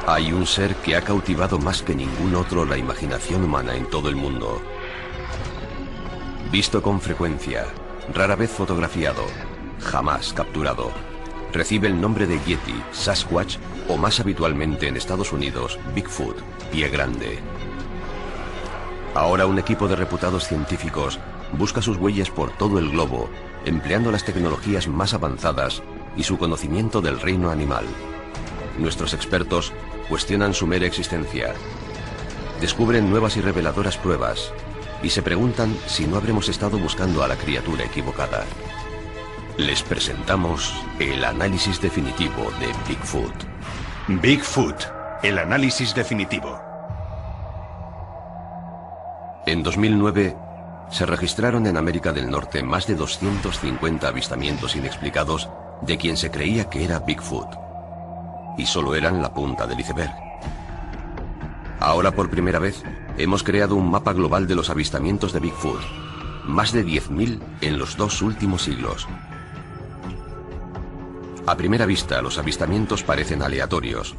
Hay un ser que ha cautivado más que ningún otro la imaginación humana en todo el mundo. Visto con frecuencia, rara vez fotografiado, jamás capturado. Recibe el nombre de Yeti, Sasquatch o más habitualmente en Estados Unidos, Bigfoot, pie grande. Ahora un equipo de reputados científicos busca sus huellas por todo el globo, empleando las tecnologías más avanzadas y su conocimiento del reino animal. Nuestros expertos cuestionan su mera existencia, descubren nuevas y reveladoras pruebas y se preguntan si no habremos estado buscando a la criatura equivocada. Les presentamos el análisis definitivo de Bigfoot. Bigfoot, el análisis definitivo. En 2009 se registraron en América del Norte más de 250 avistamientos inexplicados de quien se creía que era Bigfoot. Y solo eran la punta del iceberg. Ahora por primera vez hemos creado un mapa global de los avistamientos de Bigfoot. Más de 10.000 en los 2 últimos siglos. A primera vista, los avistamientos parecen aleatorios.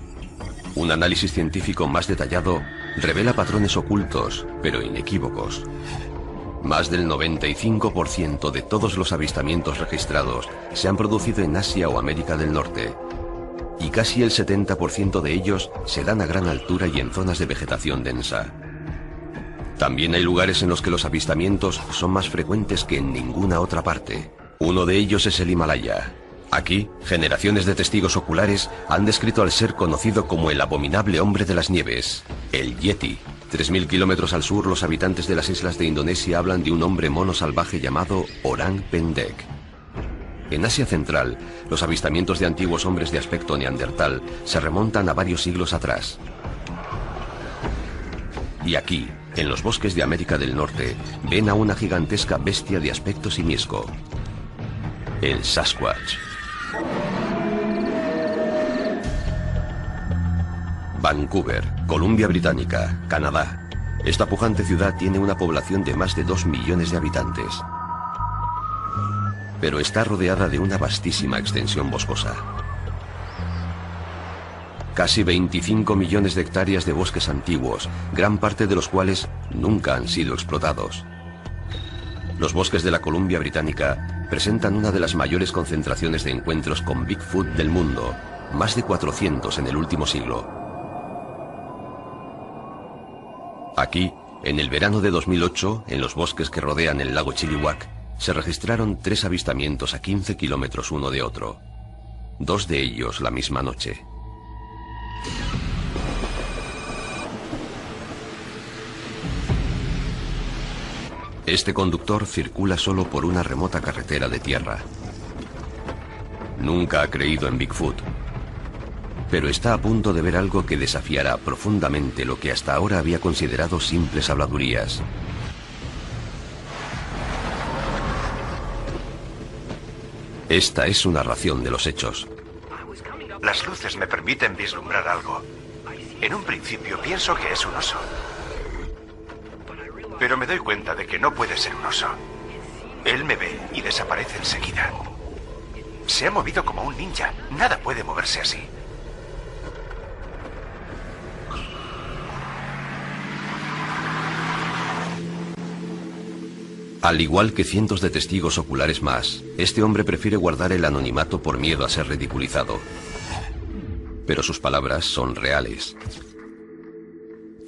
Un análisis científico más detallado revela patrones ocultos, pero inequívocos. Más del 95% de todos los avistamientos registrados se han producido en Asia o América del Norte. Y casi el 70% de ellos se dan a gran altura y en zonas de vegetación densa. También hay lugares en los que los avistamientos son más frecuentes que en ninguna otra parte. Uno de ellos es el Himalaya. Aquí, generaciones de testigos oculares han descrito al ser conocido como el abominable hombre de las nieves, el Yeti. 3.000 kilómetros al sur, los habitantes de las islas de Indonesia hablan de un hombre mono salvaje llamado Orang Pendek. En Asia Central, los avistamientos de antiguos hombres de aspecto neandertal se remontan a varios siglos atrás. Y aquí, en los bosques de América del Norte, ven a una gigantesca bestia de aspecto simiesco, el Sasquatch. Vancouver, Columbia Británica, Canadá. Esta pujante ciudad tiene una población de más de 2 millones de habitantes. Pero está rodeada de una vastísima extensión boscosa. Casi 25 millones de hectáreas de bosques antiguos, gran parte de los cuales nunca han sido explotados. Los bosques de la Columbia Británica presentan una de las mayores concentraciones de encuentros con Bigfoot del mundo, más de 400 en el último siglo. Aquí, en el verano de 2008, en los bosques que rodean el lago Chilliwack, se registraron 3 avistamientos a 15 kilómetros uno de otro. 2 de ellos la misma noche. Este conductor circula solo por una remota carretera de tierra. Nunca ha creído en Bigfoot, pero está a punto de ver algo que desafiará profundamente lo que hasta ahora había considerado simples habladurías. Esta es su narración de los hechos. Las luces me permiten vislumbrar algo. En un principio pienso que es un oso. Pero me doy cuenta de que no puede ser un oso. Él me ve y desaparece enseguida. Se ha movido como un ninja. Nada puede moverse así. Al igual que cientos de testigos oculares más, este hombre prefiere guardar el anonimato por miedo a ser ridiculizado. Pero sus palabras son reales.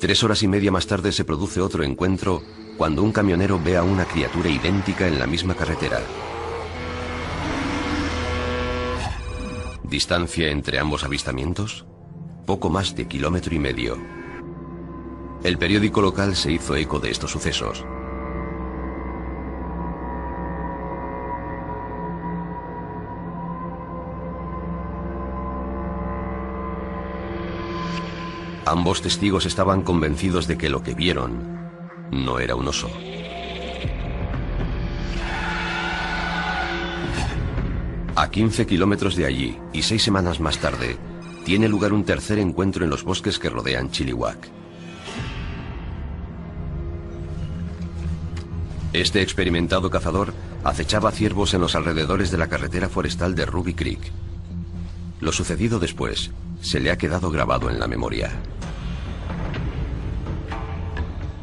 3 horas y media más tarde se produce otro encuentro cuando un camionero ve a una criatura idéntica en la misma carretera. ¿Distancia entre ambos avistamientos? Poco más de 1,5 kilómetros. El periódico local se hizo eco de estos sucesos. Ambos testigos estaban convencidos de que lo que vieron no era un oso. A 15 kilómetros de allí, y 6 semanas más tarde, tiene lugar un tercer encuentro en los bosques que rodean Chilliwack. Este experimentado cazador acechaba ciervos en los alrededores de la carretera forestal de Ruby Creek. Lo sucedido después se le ha quedado grabado en la memoria.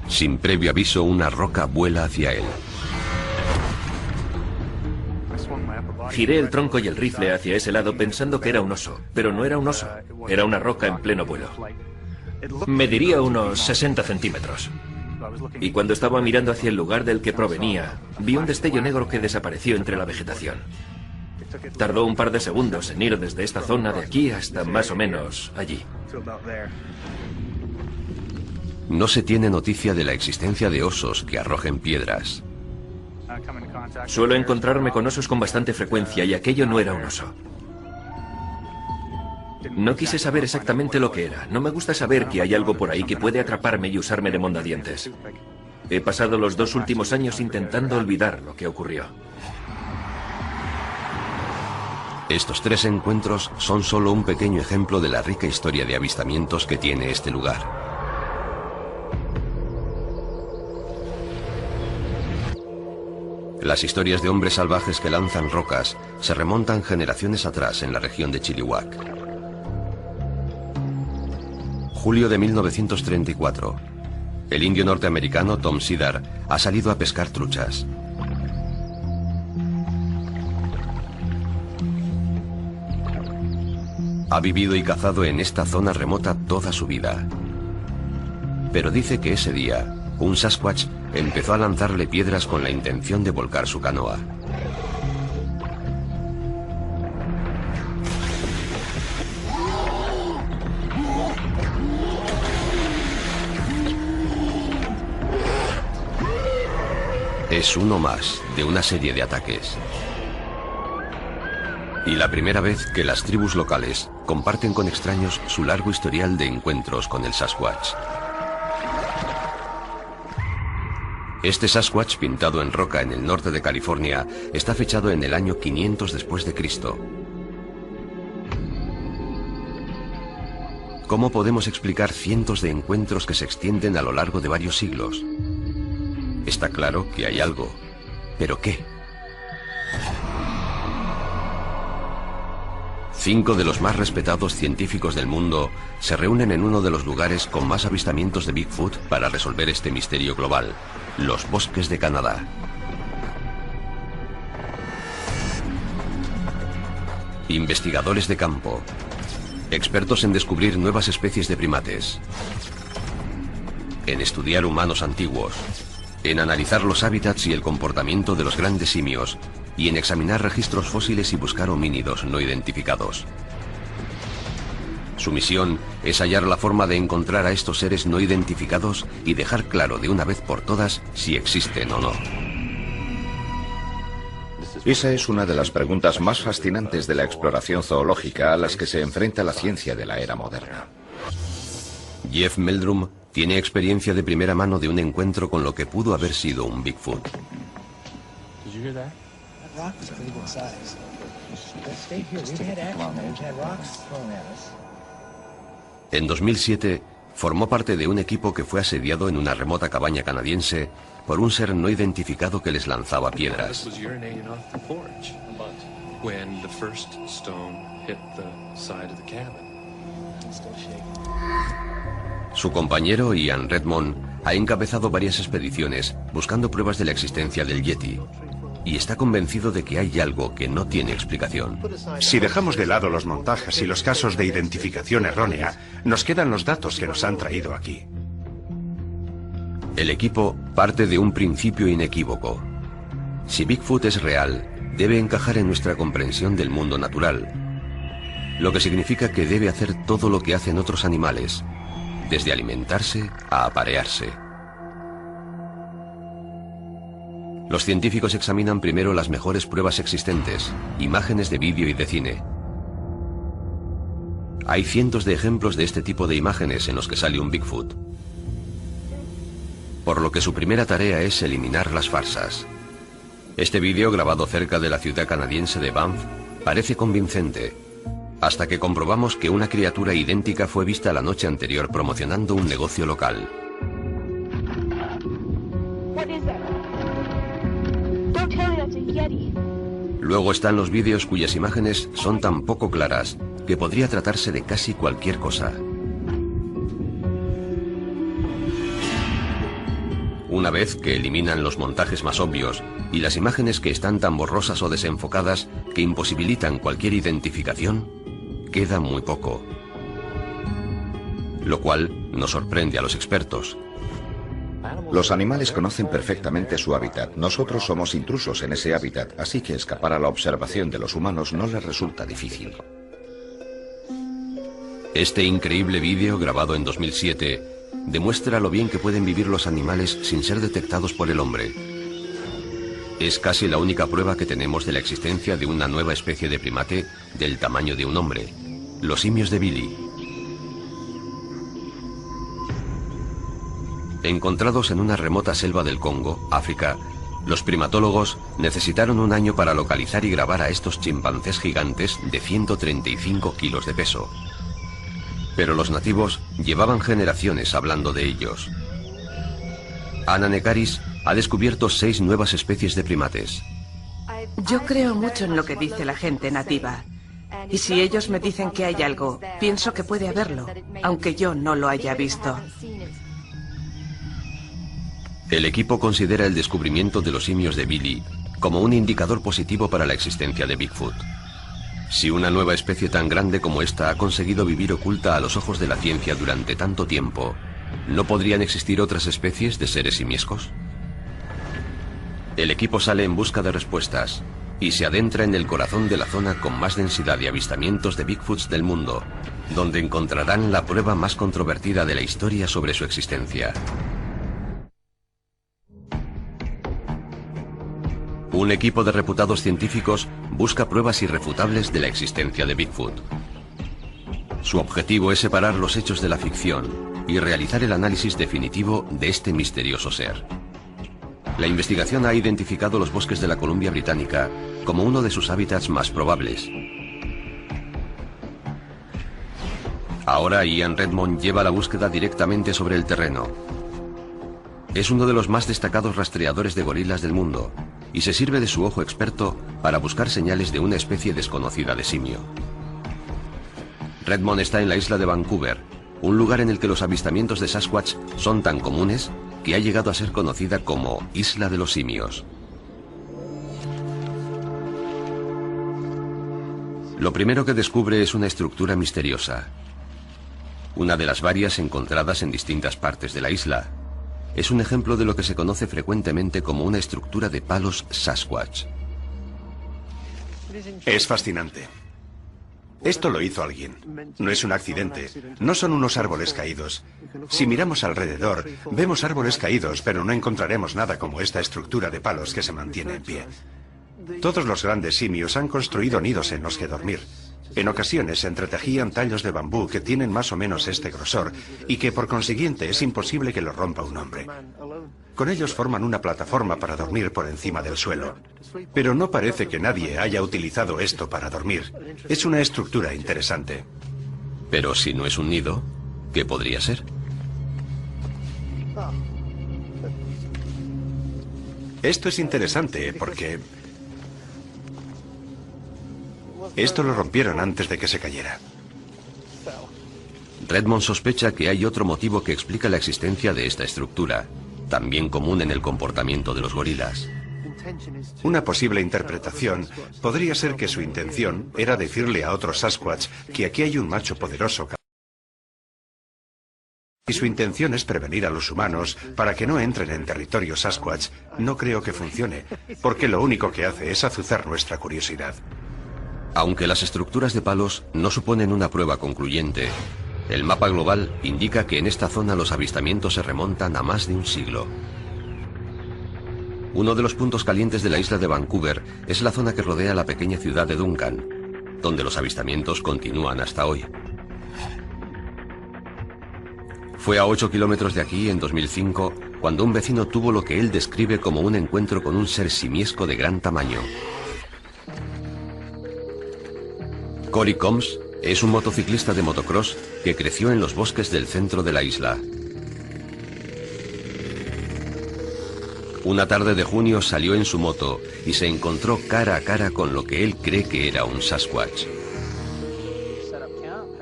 Sin previo aviso, una roca vuela hacia él. Giré el tronco y el rifle hacia ese lado pensando que era un oso, pero no era un oso, era una roca en pleno vuelo. Mediría unos 60 centímetros. Y cuando estaba mirando hacia el lugar del que provenía, vi un destello negro que desapareció entre la vegetación. Tardó un par de segundos en ir desde esta zona de aquí hasta más o menos allí. No se tiene noticia de la existencia de osos que arrojen piedras. Suelo encontrarme con osos con bastante frecuencia y aquello no era un oso. No quise saber exactamente lo que era. No me gusta saber que hay algo por ahí que puede atraparme y usarme de mondadientes. He pasado los 2 últimos años intentando olvidar lo que ocurrió. Estos 3 encuentros son solo un pequeño ejemplo de la rica historia de avistamientos que tiene este lugar. Las historias de hombres salvajes que lanzan rocas se remontan generaciones atrás en la región de Chilliwack. Julio de 1934. El indio norteamericano Tom Sidar ha salido a pescar truchas. Ha vivido y cazado en esta zona remota toda su vida. Pero dice que ese día, un Sasquatch empezó a lanzarle piedras con la intención de volcar su canoa. Es uno más de una serie de ataques. Y la primera vez que las tribus locales comparten con extraños su largo historial de encuentros con el Sasquatch. Este Sasquatch pintado en roca en el norte de California está fechado en el año 500 después de Cristo. ¿Cómo podemos explicar cientos de encuentros que se extienden a lo largo de varios siglos? Está claro que hay algo, ¿pero qué? 5 de los más respetados científicos del mundo se reúnen en uno de los lugares con más avistamientos de Bigfoot para resolver este misterio global, los bosques de Canadá. Investigadores de campo, expertos en descubrir nuevas especies de primates, en estudiar humanos antiguos, en analizar los hábitats y el comportamiento de los grandes simios, y en examinar registros fósiles y buscar homínidos no identificados. Su misión es hallar la forma de encontrar a estos seres no identificados y dejar claro de una vez por todas si existen o no. Esa es una de las preguntas más fascinantes de la exploración zoológica a las que se enfrenta la ciencia de la era moderna. Jeff Meldrum tiene experiencia de primera mano de un encuentro con lo que pudo haber sido un Bigfoot. En 2007, formó parte de un equipo que fue asediado en una remota cabaña canadiense por un ser no identificado que les lanzaba piedras. Su compañero Ian Redmond ha encabezado varias expediciones buscando pruebas de la existencia del Yeti y está convencido de que hay algo que no tiene explicación. Si dejamos de lado los montajes y los casos de identificación errónea, nos quedan los datos que nos han traído aquí. El equipo parte de un principio inequívoco. Si Bigfoot es real, debe encajar en nuestra comprensión del mundo natural, lo que significa que debe hacer todo lo que hacen otros animales, desde alimentarse a aparearse. Los científicos examinan primero las mejores pruebas existentes, imágenes de vídeo y de cine. Hay cientos de ejemplos de este tipo de imágenes en los que sale un Bigfoot. Por lo que su primera tarea es eliminar las farsas. Este vídeo, grabado cerca de la ciudad canadiense de Banff, parece convincente, hasta que comprobamos que una criatura idéntica fue vista la noche anterior promocionando un negocio local. Luego están los vídeos cuyas imágenes son tan poco claras que podría tratarse de casi cualquier cosa. Una vez que eliminan los montajes más obvios y las imágenes que están tan borrosas o desenfocadas que imposibilitan cualquier identificación, queda muy poco. Lo cual no sorprende a los expertos. Los animales conocen perfectamente su hábitat. Nosotros somos intrusos en ese hábitat, así que escapar a la observación de los humanos no les resulta difícil. Este increíble vídeo, grabado en 2007, demuestra lo bien que pueden vivir los animales sin ser detectados por el hombre. Es casi la única prueba que tenemos de la existencia de una nueva especie de primate del tamaño de un hombre, los simios de Billy. Encontrados en una remota selva del Congo, África, los primatólogos necesitaron un año para localizar y grabar a estos chimpancés gigantes de 135 kilos de peso. Pero los nativos llevaban generaciones hablando de ellos. Ana Nekaris ha descubierto 6 nuevas especies de primates. Yo creo mucho en lo que dice la gente nativa. Y si ellos me dicen que hay algo, pienso que puede haberlo, aunque yo no lo haya visto. El equipo considera el descubrimiento de los simios de Billy como un indicador positivo para la existencia de Bigfoot. Si una nueva especie tan grande como esta ha conseguido vivir oculta a los ojos de la ciencia durante tanto tiempo, ¿no podrían existir otras especies de seres simiescos? El equipo sale en busca de respuestas y se adentra en el corazón de la zona con más densidad de avistamientos de Bigfoots del mundo, donde encontrarán la prueba más controvertida de la historia sobre su existencia. Un equipo de reputados científicos busca pruebas irrefutables de la existencia de Bigfoot. Su objetivo es separar los hechos de la ficción y realizar el análisis definitivo de este misterioso ser. La investigación ha identificado los bosques de la Columbia Británica como uno de sus hábitats más probables. Ahora Ian Redmond lleva la búsqueda directamente sobre el terreno. Es uno de los más destacados rastreadores de gorilas del mundo y se sirve de su ojo experto para buscar señales de una especie desconocida de simio. Redmond está en la isla de Vancouver, un lugar en el que los avistamientos de Sasquatch son tan comunes que ha llegado a ser conocida como Isla de los Simios. Lo primero que descubre es una estructura misteriosa. Una de las varias encontradas en distintas partes de la isla. Es un ejemplo de lo que se conoce frecuentemente como una estructura de palos Sasquatch. Es fascinante. Esto lo hizo alguien. No es un accidente. No son unos árboles caídos. Si miramos alrededor, vemos árboles caídos, pero no encontraremos nada como esta estructura de palos que se mantiene en pie. Todos los grandes simios han construido nidos en los que dormir. En ocasiones se entretejían tallos de bambú que tienen más o menos este grosor y que por consiguiente es imposible que los rompa un hombre. Con ellos forman una plataforma para dormir por encima del suelo. Pero no parece que nadie haya utilizado esto para dormir. Es una estructura interesante. Pero si no es un nido, ¿qué podría ser? Esto es interesante porque esto lo rompieron antes de que se cayera. Redmond sospecha que hay otro motivo que explica la existencia de esta estructura, también común en el comportamiento de los gorilas. Una posible interpretación podría ser que su intención era decirle a otros Sasquatch que aquí hay un macho poderoso. Si su intención es prevenir a los humanos para que no entren en territorio Sasquatch, no creo que funcione, porque lo único que hace es azuzar nuestra curiosidad. Aunque las estructuras de palos no suponen una prueba concluyente, el mapa global indica que en esta zona los avistamientos se remontan a más de un siglo. Uno de los puntos calientes de la isla de Vancouver es la zona que rodea la pequeña ciudad de Duncan, donde los avistamientos continúan hasta hoy. Fue a 8 kilómetros de aquí, en 2005, cuando un vecino tuvo lo que él describe como un encuentro con un ser simiesco de gran tamaño. Corey Combs es un motociclista de motocross que creció en los bosques del centro de la isla. Una tarde de junio salió en su moto y se encontró cara a cara con lo que él cree que era un Sasquatch.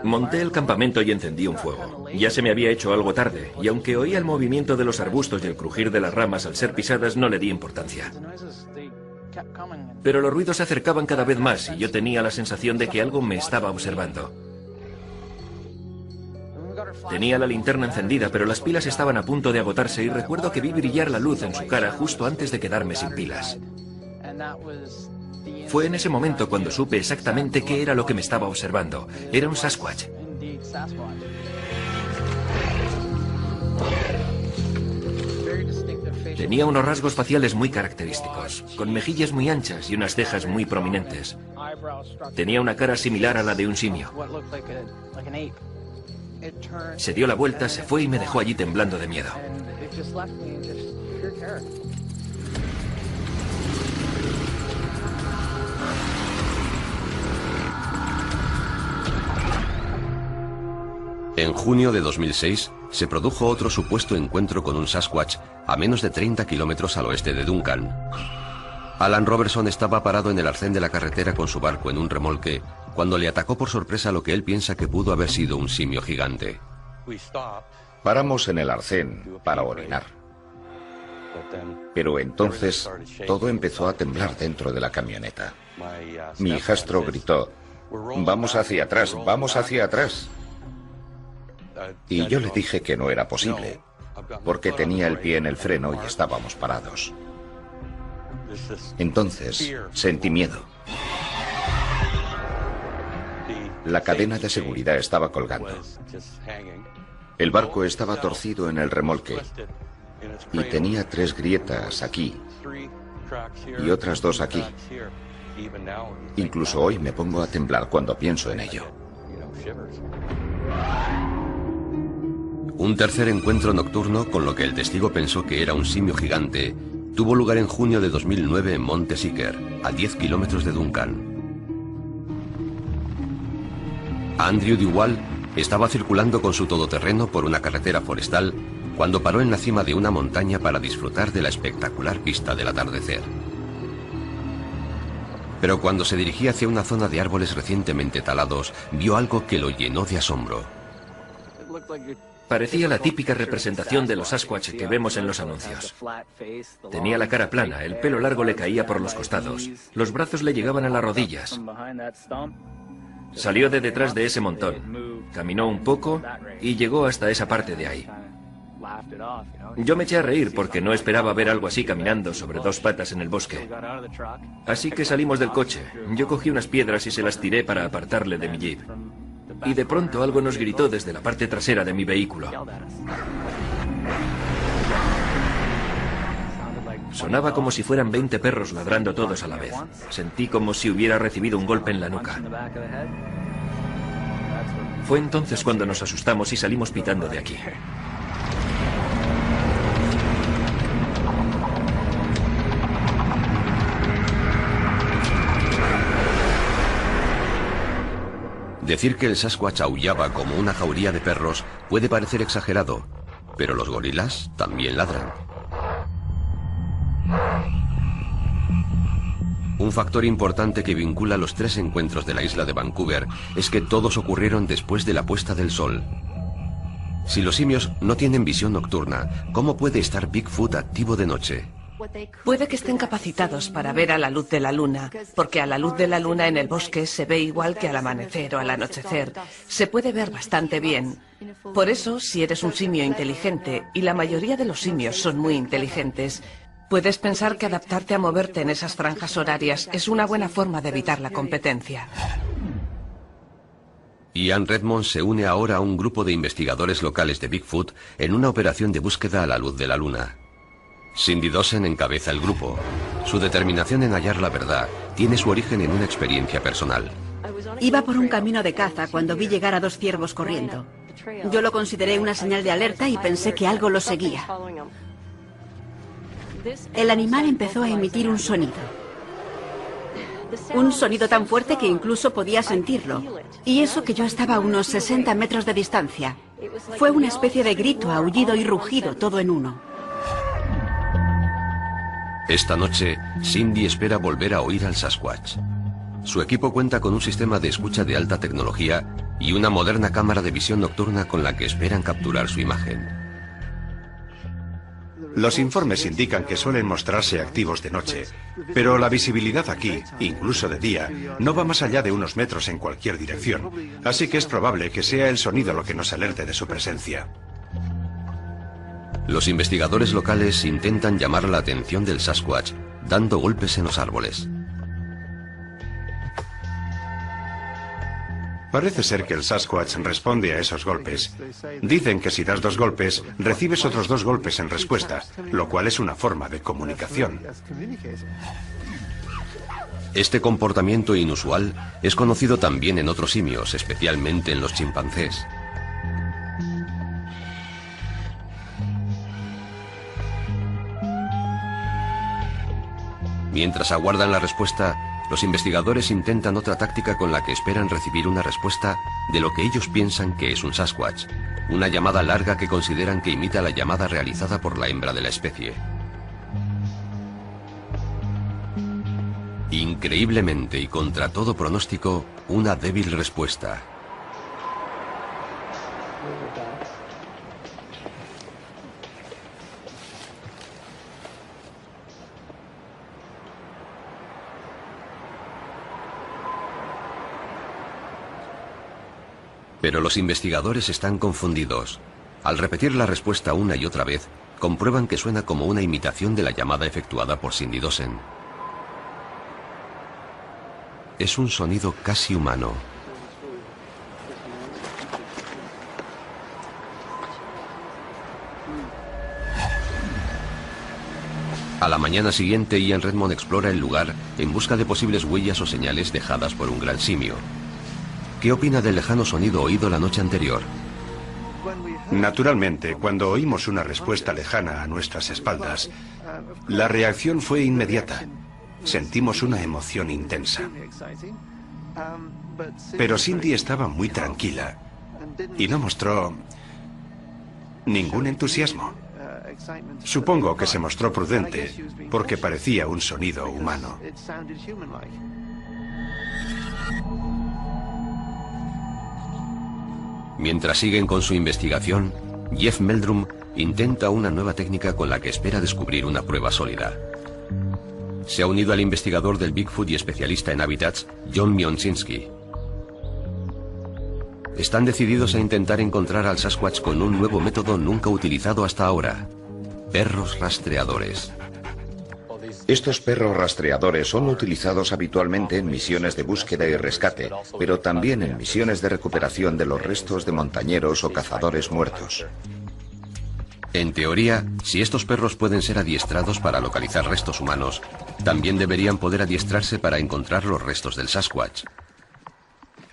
Monté el campamento y encendí un fuego. Ya se me había hecho algo tarde, y aunque oía el movimiento de los arbustos y el crujir de las ramas al ser pisadas, no le di importancia. Pero los ruidos se acercaban cada vez más y yo tenía la sensación de que algo me estaba observando. Tenía la linterna encendida, pero las pilas estaban a punto de agotarse y recuerdo que vi brillar la luz en su cara justo antes de quedarme sin pilas. Fue en ese momento cuando supe exactamente qué era lo que me estaba observando. Era un Sasquatch. Tenía unos rasgos faciales muy característicos, con mejillas muy anchas y unas cejas muy prominentes. Tenía una cara similar a la de un simio. Se dio la vuelta, se fue y me dejó allí temblando de miedo. En junio de 2006 se produjo otro supuesto encuentro con un Sasquatch a menos de 30 kilómetros al oeste de Duncan. Alan Robertson estaba parado en el arcén de la carretera con su barco en un remolque cuando le atacó por sorpresa lo que él piensa que pudo haber sido un simio gigante. Paramos en el arcén para orinar. Pero entonces todo empezó a temblar dentro de la camioneta. Mi hijastro gritó: «Vamos hacia atrás, vamos hacia atrás». Y yo le dije que no era posible, porque tenía el pie en el freno y estábamos parados. Entonces sentí miedo. La cadena de seguridad estaba colgando. El barco estaba torcido en el remolque y tenía 3 grietas aquí y otras 2 aquí. Incluso hoy me pongo a temblar cuando pienso en ello. Un tercer encuentro nocturno con lo que el testigo pensó que era un simio gigante tuvo lugar en junio de 2009 en Monte Seeker, a 10 kilómetros de Duncan. Andrew Duval estaba circulando con su todoterreno por una carretera forestal cuando paró en la cima de una montaña para disfrutar de la espectacular vista del atardecer. Pero cuando se dirigía hacia una zona de árboles recientemente talados, vio algo que lo llenó de asombro. Parecía la típica representación de los Sasquatch que vemos en los anuncios. Tenía la cara plana, el pelo largo le caía por los costados, los brazos le llegaban a las rodillas. Salió de detrás de ese montón, caminó un poco y llegó hasta esa parte de ahí. Yo me eché a reír porque no esperaba ver algo así caminando sobre 2 patas en el bosque. Así que salimos del coche. Yo cogí unas piedras y se las tiré para apartarle de mi jeep. Y de pronto algo nos gritó desde la parte trasera de mi vehículo. Sonaba como si fueran 20 perros ladrando todos a la vez. Sentí como si hubiera recibido un golpe en la nuca. Fue entonces cuando nos asustamos y salimos pitando de aquí. Decir que el Sasquatch aullaba como una jauría de perros puede parecer exagerado, pero los gorilas también ladran. Un factor importante que vincula los 3 encuentros de la isla de Vancouver es que todos ocurrieron después de la puesta del sol. Si los simios no tienen visión nocturna, ¿cómo puede estar Bigfoot activo de noche? Puede que estén capacitados para ver a la luz de la luna, porque a la luz de la luna en el bosque se ve igual que al amanecer o al anochecer. Se puede ver bastante bien. Por eso, si eres un simio inteligente, y la mayoría de los simios son muy inteligentes, puedes pensar que adaptarte a moverte en esas franjas horarias es una buena forma de evitar la competencia. Ian Redmond se une ahora a un grupo de investigadores locales de Bigfoot en una operación de búsqueda a la luz de la luna. Cindy Dawson encabeza el grupo. Su determinación en hallar la verdad tiene su origen en una experiencia personal. Iba por un camino de caza cuando vi llegar a 2 ciervos corriendo. Yo lo consideré una señal de alerta y pensé que algo los seguía. El animal empezó a emitir un sonido. Un sonido tan fuerte que incluso podía sentirlo. Y eso que yo estaba a unos 60 metros de distancia. Fue una especie de grito, aullido y rugido, todo en uno. Esta noche, Cindy espera volver a oír al Sasquatch. Su equipo cuenta con un sistema de escucha de alta tecnología y una moderna cámara de visión nocturna con la que esperan capturar su imagen. Los informes indican que suelen mostrarse activos de noche, pero la visibilidad aquí, incluso de día, no va más allá de unos metros en cualquier dirección, así que es probable que sea el sonido lo que nos alerte de su presencia. Los investigadores locales intentan llamar la atención del Sasquatch, dando golpes en los árboles. Parece ser que el Sasquatch responde a esos golpes. Dicen que si das 2 golpes, recibes otros 2 golpes en respuesta, lo cual es una forma de comunicación. Este comportamiento inusual es conocido también en otros simios, especialmente en los chimpancés. Mientras aguardan la respuesta, los investigadores intentan otra táctica con la que esperan recibir una respuesta de lo que ellos piensan que es un Sasquatch, una llamada larga que consideran que imita la llamada realizada por la hembra de la especie. Increíblemente y contra todo pronóstico, una débil respuesta. Pero los investigadores están confundidos. Al repetir la respuesta una y otra vez, comprueban que suena como una imitación de la llamada efectuada por Cindy Dawson. Es un sonido casi humano. A la mañana siguiente, Ian Redmond explora el lugar en busca de posibles huellas o señales dejadas por un gran simio. ¿Qué opina del lejano sonido oído la noche anterior? Naturalmente, cuando oímos una respuesta lejana a nuestras espaldas, la reacción fue inmediata. Sentimos una emoción intensa. Pero Cindy estaba muy tranquila y no mostró ningún entusiasmo. Supongo que se mostró prudente porque parecía un sonido humano. Mientras siguen con su investigación, Jeff Meldrum intenta una nueva técnica con la que espera descubrir una prueba sólida. Se ha unido al investigador del Bigfoot y especialista en hábitats, John Mionczynski. Están decididos a intentar encontrar al Sasquatch con un nuevo método nunca utilizado hasta ahora: perros rastreadores. Estos perros rastreadores son utilizados habitualmente en misiones de búsqueda y rescate, pero también en misiones de recuperación de los restos de montañeros o cazadores muertos. En teoría, si estos perros pueden ser adiestrados para localizar restos humanos, también deberían poder adiestrarse para encontrar los restos del Sasquatch.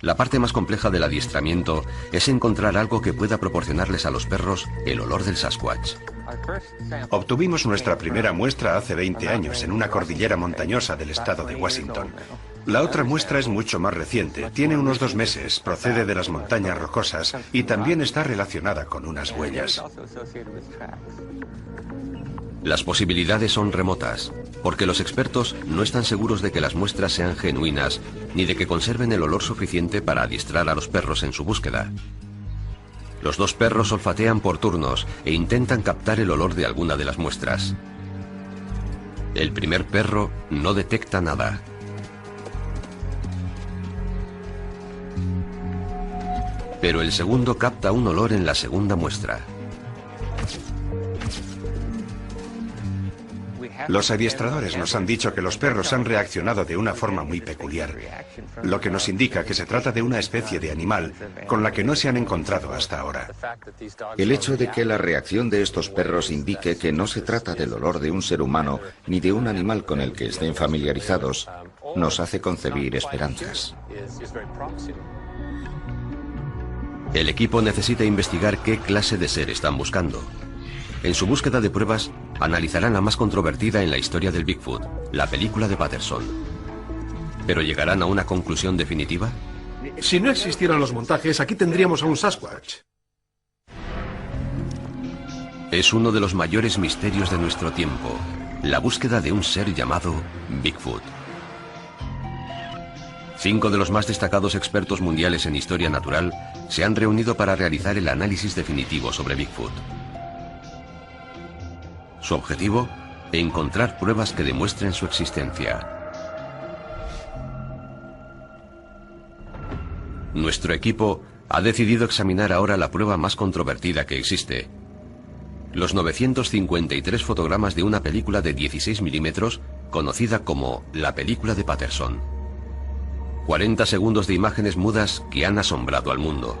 La parte más compleja del adiestramiento es encontrar algo que pueda proporcionarles a los perros el olor del Sasquatch. Obtuvimos nuestra primera muestra hace 20 años en una cordillera montañosa del estado de Washington. La otra muestra es mucho más reciente, tiene unos 2 meses, procede de las montañas rocosas y también está relacionada con unas huellas. Las posibilidades son remotas, porque los expertos no están seguros de que las muestras sean genuinas, ni de que conserven el olor suficiente para adiestrar a los perros en su búsqueda. Los 2 perros olfatean por turnos e intentan captar el olor de alguna de las muestras. El primer perro no detecta nada. Pero el segundo capta un olor en la segunda muestra. Los adiestradores nos han dicho que los perros han reaccionado de una forma muy peculiar, lo que nos indica que se trata de una especie de animal con la que no se han encontrado hasta ahora. El hecho de que la reacción de estos perros indique que no se trata del olor de un ser humano ni de un animal con el que estén familiarizados, nos hace concebir esperanzas. El equipo necesita investigar qué clase de ser están buscando. En su búsqueda de pruebas, analizarán la más controvertida en la historia del Bigfoot, la película de Patterson. ¿Pero llegarán a una conclusión definitiva? Si no existieran los montajes, aquí tendríamos a un Sasquatch. Es uno de los mayores misterios de nuestro tiempo, la búsqueda de un ser llamado Bigfoot. 5 de los más destacados expertos mundiales en historia natural se han reunido para realizar el análisis definitivo sobre Bigfoot. Su objetivo: encontrar pruebas que demuestren su existencia. Nuestro equipo ha decidido examinar ahora la prueba más controvertida que existe: los 953 fotogramas de una película de 16 milímetros conocida como la película de Patterson. 40 segundos de imágenes mudas que han asombrado al mundo.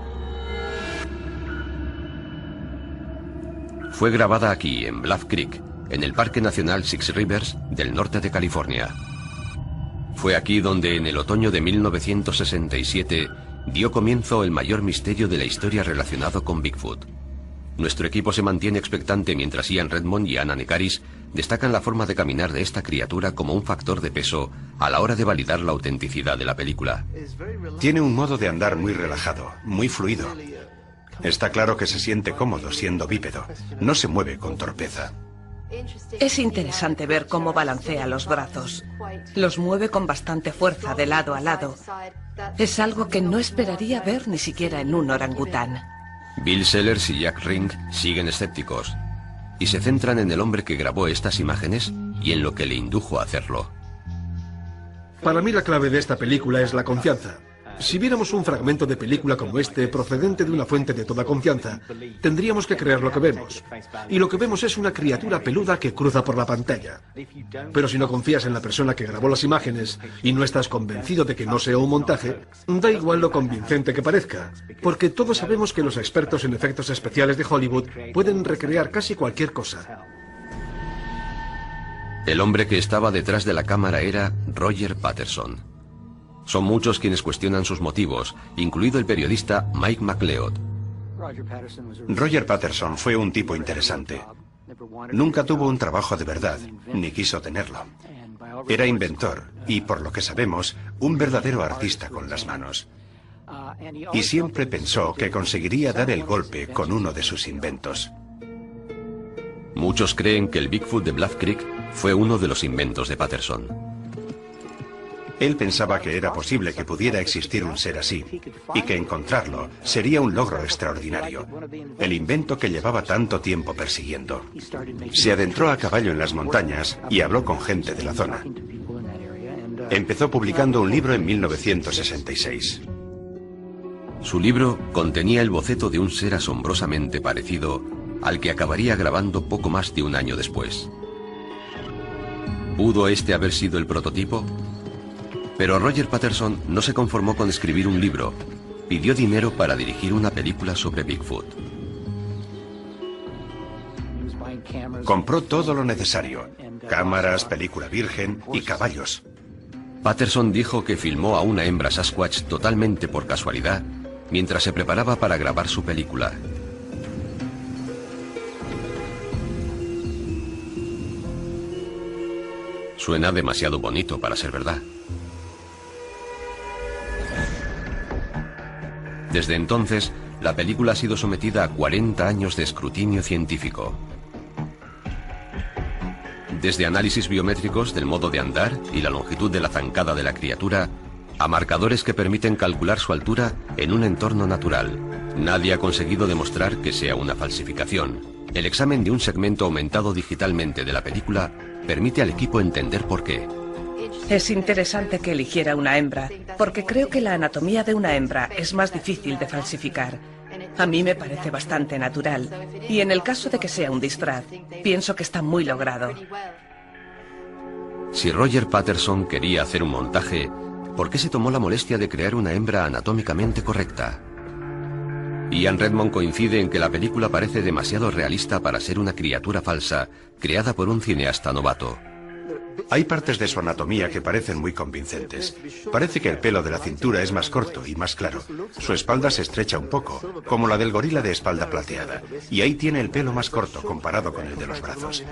Fue grabada aquí, en Bluff Creek, en el Parque Nacional Six Rivers del norte de California. Fue aquí donde, en el otoño de 1967, dio comienzo el mayor misterio de la historia relacionado con Bigfoot. Nuestro equipo se mantiene expectante mientras Ian Redmond y Anna Nekaris destacan la forma de caminar de esta criatura como un factor de peso a la hora de validar la autenticidad de la película. Tiene un modo de andar muy relajado, muy fluido. Está claro que se siente cómodo siendo bípedo. No se mueve con torpeza. Es interesante ver cómo balancea los brazos. Los mueve con bastante fuerza de lado a lado. Es algo que no esperaría ver ni siquiera en un orangután. Bill Sellers y Jack Ring siguen escépticos y se centran en el hombre que grabó estas imágenes y en lo que le indujo a hacerlo. Para mí la clave de esta película es la confianza. Si viéramos un fragmento de película como este, procedente de una fuente de toda confianza, tendríamos que creer lo que vemos. Y lo que vemos es una criatura peluda que cruza por la pantalla. Pero si no confías en la persona que grabó las imágenes y no estás convencido de que no sea un montaje, da igual lo convincente que parezca, porque todos sabemos que los expertos en efectos especiales de Hollywood pueden recrear casi cualquier cosa. El hombre que estaba detrás de la cámara era Roger Patterson. Son muchos quienes cuestionan sus motivos, incluido el periodista Mike McLeod. Roger Patterson fue un tipo interesante. Nunca tuvo un trabajo de verdad, ni quiso tenerlo. Era inventor y, por lo que sabemos, un verdadero artista con las manos. Y siempre pensó que conseguiría dar el golpe con uno de sus inventos. Muchos creen que el Bigfoot de Bluff Creek fue uno de los inventos de Patterson. Él pensaba que era posible que pudiera existir un ser así, y que encontrarlo sería un logro extraordinario, el invento que llevaba tanto tiempo persiguiendo. Se adentró a caballo en las montañas y habló con gente de la zona. Empezó publicando un libro en 1966. Su libro contenía el boceto de un ser asombrosamente parecido al que acabaría grabando poco más de un año después. ¿Pudo este haber sido el prototipo? Pero Roger Patterson no se conformó con escribir un libro. Pidió dinero para dirigir una película sobre Bigfoot. Compró todo lo necesario: cámaras, película virgen y caballos. Patterson dijo que filmó a una hembra Sasquatch totalmente por casualidad mientras se preparaba para grabar su película. Suena demasiado bonito para ser verdad. Desde entonces, la película ha sido sometida a 40 años de escrutinio científico. Desde análisis biométricos del modo de andar y la longitud de la zancada de la criatura, a marcadores que permiten calcular su altura en un entorno natural, nadie ha conseguido demostrar que sea una falsificación. El examen de un segmento aumentado digitalmente de la película permite al equipo entender por qué. Es interesante que eligiera una hembra, porque creo que la anatomía de una hembra es más difícil de falsificar. A mí me parece bastante natural, y en el caso de que sea un disfraz, pienso que está muy logrado. Si Roger Patterson quería hacer un montaje, ¿por qué se tomó la molestia de crear una hembra anatómicamente correcta? Ian Redmond coincide en que la película parece demasiado realista para ser una criatura falsa, creada por un cineasta novato. Hay partes de su anatomía que parecen muy convincentes. Parece que el pelo de la cintura es más corto y más claro. Su espalda se estrecha un poco, como la del gorila de espalda plateada. Y ahí tiene el pelo más corto comparado con el de los brazos.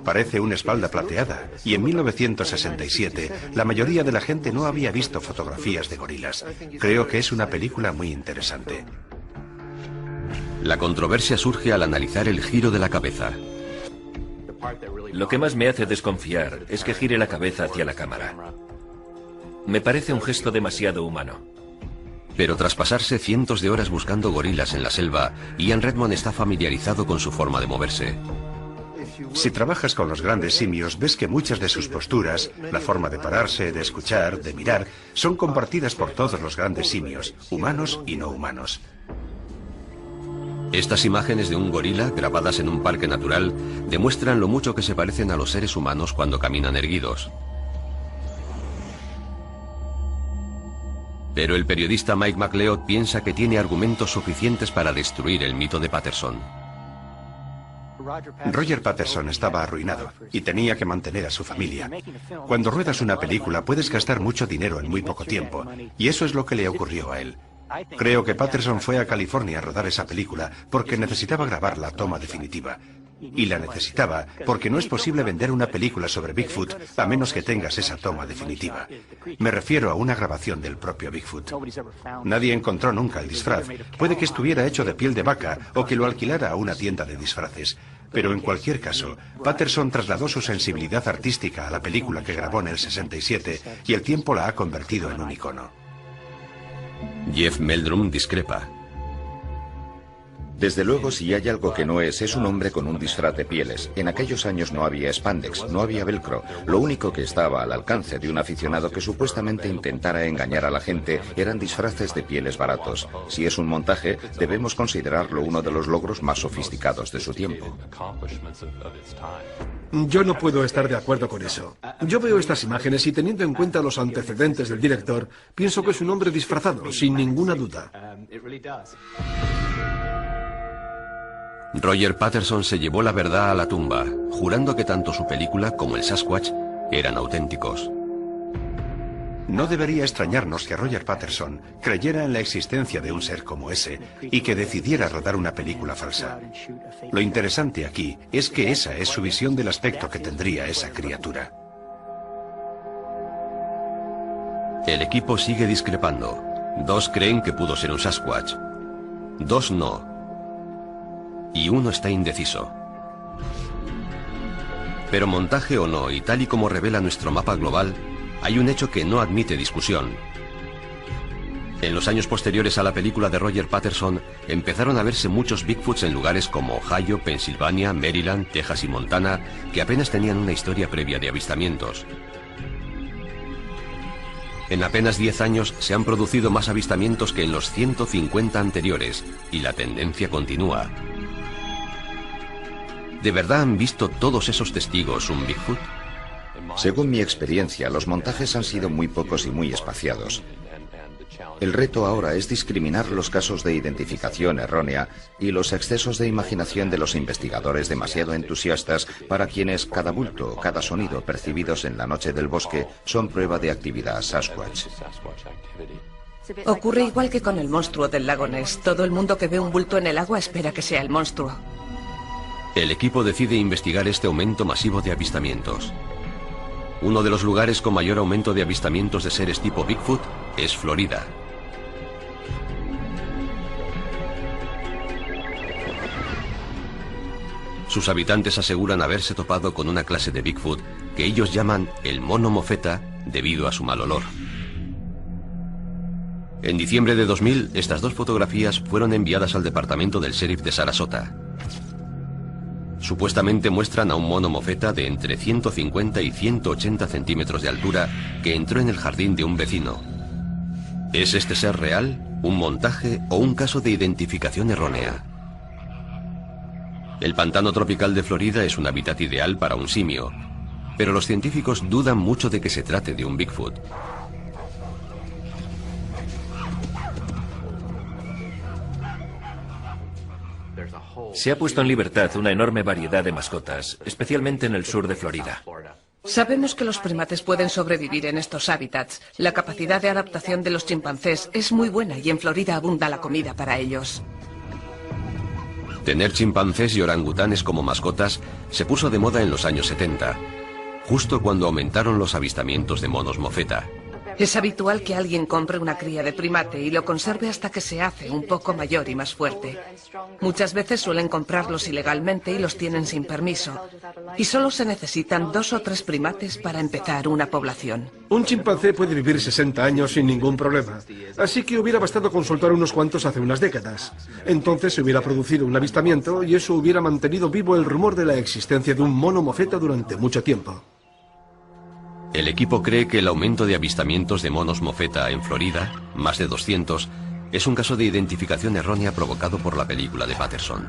Parece una espalda plateada. Y en 1967, la mayoría de la gente no había visto fotografías de gorilas. Creo que es una película muy interesante. La controversia surge al analizar el giro de la cabeza. Lo que más me hace desconfiar es que gire la cabeza hacia la cámara. Me parece un gesto demasiado humano. Pero tras pasarse cientos de horas buscando gorilas en la selva, Ian Redmond está familiarizado con su forma de moverse. Si trabajas con los grandes simios, ves que muchas de sus posturas, la forma de pararse, de escuchar, de mirar, son compartidas por todos los grandes simios, humanos y no humanos. Estas imágenes de un gorila, grabadas en un parque natural, demuestran lo mucho que se parecen a los seres humanos cuando caminan erguidos. Pero el periodista Mike McLeod piensa que tiene argumentos suficientes para destruir el mito de Patterson. Roger Patterson estaba arruinado y tenía que mantener a su familia. Cuando ruedas una película puedes gastar mucho dinero en muy poco tiempo, y eso es lo que le ocurrió a él. Creo que Patterson fue a California a rodar esa película porque necesitaba grabar la toma definitiva. Y la necesitaba porque no es posible vender una película sobre Bigfoot a menos que tengas esa toma definitiva. Me refiero a una grabación del propio Bigfoot. Nadie encontró nunca el disfraz. Puede que estuviera hecho de piel de vaca o que lo alquilara a una tienda de disfraces. Pero en cualquier caso, Patterson trasladó su sensibilidad artística a la película que grabó en el 67 y el tiempo la ha convertido en un icono. Jeff Meldrum discrepa. Desde luego, si hay algo que no es un hombre con un disfraz de pieles. En aquellos años no había spandex, no había velcro. Lo único que estaba al alcance de un aficionado que supuestamente intentara engañar a la gente eran disfraces de pieles baratos. Si es un montaje, debemos considerarlo uno de los logros más sofisticados de su tiempo. Yo no puedo estar de acuerdo con eso. Yo veo estas imágenes y teniendo en cuenta los antecedentes del director, pienso que es un hombre disfrazado, sin ninguna duda. Roger Patterson se llevó la verdad a la tumba, jurando que tanto su película como el Sasquatch eran auténticos. No debería extrañarnos que Roger Patterson creyera en la existencia de un ser como ese y que decidiera rodar una película falsa. Lo interesante aquí es que esa es su visión del aspecto que tendría esa criatura. El equipo sigue discrepando. 2 creen que pudo ser un Sasquatch. 2 no. Y 1 está indeciso. Pero montaje o no, y tal y como revela nuestro mapa global, hay un hecho que no admite discusión. En los años posteriores a la película de Roger Patterson, empezaron a verse muchos Bigfoots en lugares como Ohio, Pensilvania, Maryland, Texas y Montana, que apenas tenían una historia previa de avistamientos. En apenas 10 años se han producido más avistamientos que en los 150 anteriores, y la tendencia continúa. ¿De verdad han visto todos esos testigos un Bigfoot? Según mi experiencia, los montajes han sido muy pocos y muy espaciados. El reto ahora es discriminar los casos de identificación errónea y los excesos de imaginación de los investigadores demasiado entusiastas para quienes cada bulto o cada sonido percibidos en la noche del bosque son prueba de actividad Sasquatch. Ocurre igual que con el monstruo del lago Ness. Todo el mundo que ve un bulto en el agua espera que sea el monstruo. El equipo decide investigar este aumento masivo de avistamientos. Uno de los lugares con mayor aumento de avistamientos de seres tipo Bigfoot es Florida. Sus habitantes aseguran haberse topado con una clase de Bigfoot que ellos llaman el mono mofeta debido a su mal olor. En diciembre de 2000, estas 2 fotografías fueron enviadas al departamento del sheriff de Sarasota. Supuestamente muestran a un mono mofeta de entre 150 y 180 centímetros de altura que entró en el jardín de un vecino. ¿Es este ser real, un montaje o un caso de identificación errónea? El pantano tropical de Florida es un hábitat ideal para un simio, pero los científicos dudan mucho de que se trate de un Bigfoot. Se ha puesto en libertad una enorme variedad de mascotas, especialmente en el sur de Florida. Sabemos que los primates pueden sobrevivir en estos hábitats. La capacidad de adaptación de los chimpancés es muy buena y en Florida abunda la comida para ellos. Tener chimpancés y orangutanes como mascotas se puso de moda en los años 70, justo cuando aumentaron los avistamientos de monos mofeta. Es habitual que alguien compre una cría de primate y lo conserve hasta que se hace un poco mayor y más fuerte. Muchas veces suelen comprarlos ilegalmente y los tienen sin permiso. Y solo se necesitan 2 o 3 primates para empezar una población. Un chimpancé puede vivir 60 años sin ningún problema. Así que hubiera bastado con soltar unos cuantos hace unas décadas. Entonces se hubiera producido un avistamiento y eso hubiera mantenido vivo el rumor de la existencia de un mono mofeta durante mucho tiempo. El equipo cree que el aumento de avistamientos de monos mofeta en Florida, más de 200, es un caso de identificación errónea provocado por la película de Patterson.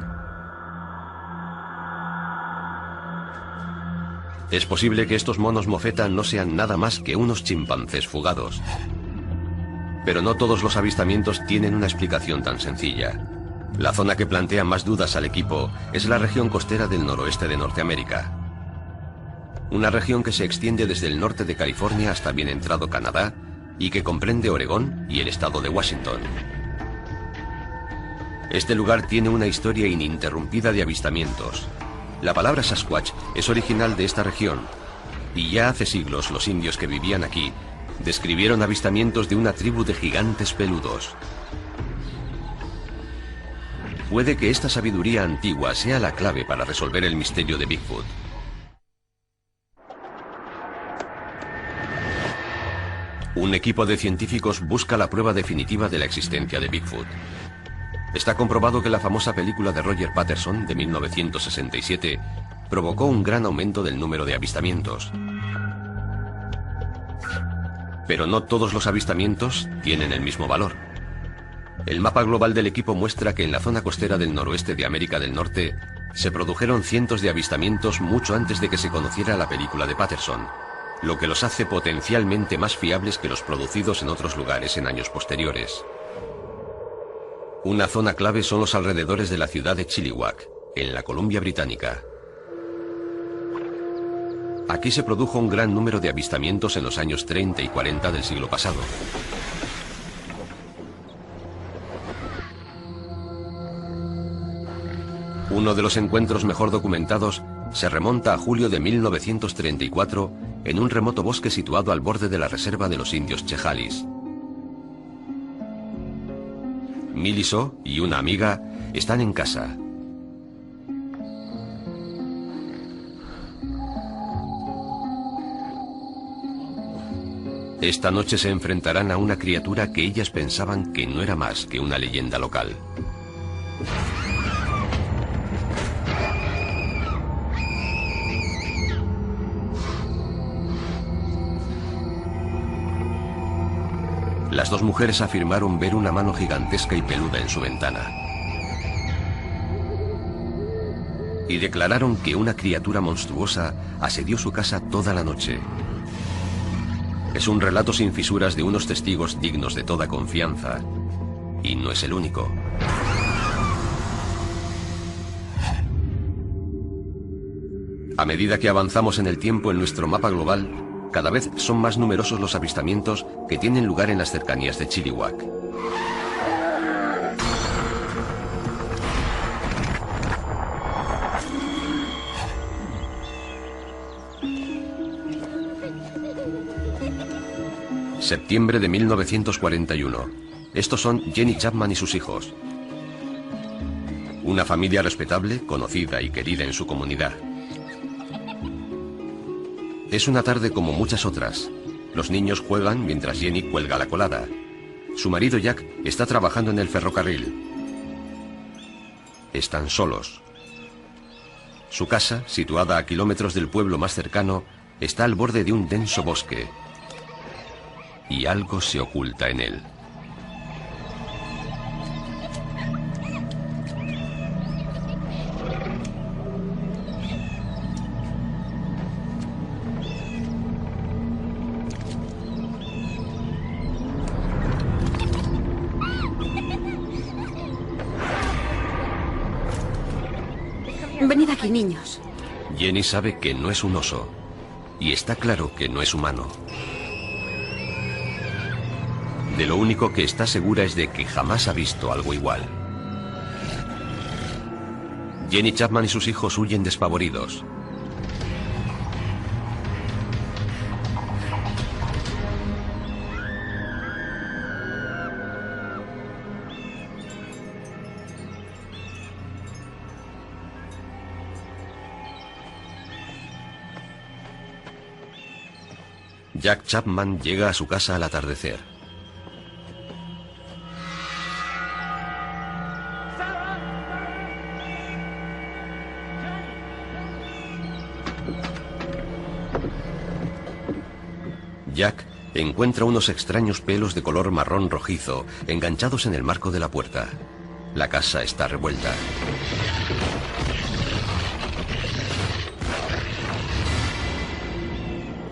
Es posible que estos monos mofeta no sean nada más que unos chimpancés fugados. Pero no todos los avistamientos tienen una explicación tan sencilla. La zona que plantea más dudas al equipo es la región costera del noroeste de Norteamérica. Una región que se extiende desde el norte de California hasta bien entrado Canadá y que comprende Oregón y el estado de Washington. Este lugar tiene una historia ininterrumpida de avistamientos. La palabra Sasquatch es original de esta región y ya hace siglos los indios que vivían aquí describieron avistamientos de una tribu de gigantes peludos. Puede que esta sabiduría antigua sea la clave para resolver el misterio de Bigfoot. Un equipo de científicos busca la prueba definitiva de la existencia de Bigfoot. Está comprobado que la famosa película de Roger Patterson de 1967 provocó un gran aumento del número de avistamientos. Pero no todos los avistamientos tienen el mismo valor. El mapa global del equipo muestra que en la zona costera del noroeste de América del Norte se produjeron cientos de avistamientos mucho antes de que se conociera la película de Patterson, lo que los hace potencialmente más fiables que los producidos en otros lugares en años posteriores. Una zona clave son los alrededores de la ciudad de Chilliwack, en la Columbia Británica. Aquí se produjo un gran número de avistamientos en los años 30 y 40 del siglo pasado. Uno de los encuentros mejor documentados se remonta a julio de 1934 en un remoto bosque situado al borde de la reserva de los indios Chehalis. Miliso y una amiga están en casa. Esta noche se enfrentarán a una criatura que ellas pensaban que no era más que una leyenda local. Las dos mujeres afirmaron ver una mano gigantesca y peluda en su ventana. Y declararon que una criatura monstruosa asedió su casa toda la noche. Es un relato sin fisuras de unos testigos dignos de toda confianza. Y no es el único. A medida que avanzamos en el tiempo en nuestro mapa global, cada vez son más numerosos los avistamientos que tienen lugar en las cercanías de Chilliwack. Septiembre de 1941. Estos son Jenny Chapman y sus hijos. Una familia respetable, conocida y querida en su comunidad. Es una tarde como muchas otras. Los niños juegan mientras Jenny cuelga la colada. Su marido Jack está trabajando en el ferrocarril. Están solos. Su casa, situada a kilómetros del pueblo más cercano, está al borde de un denso bosque. Y algo se oculta en él. Venid aquí, niños. Jenny sabe que no es un oso. Y está claro que no es humano. De lo único que está segura es de que jamás ha visto algo igual. Jenny Chapman y sus hijos huyen despavoridos. Jack Chapman llega a su casa al atardecer. Jack encuentra unos extraños pelos de color marrón rojizo enganchados en el marco de la puerta. La casa está revuelta.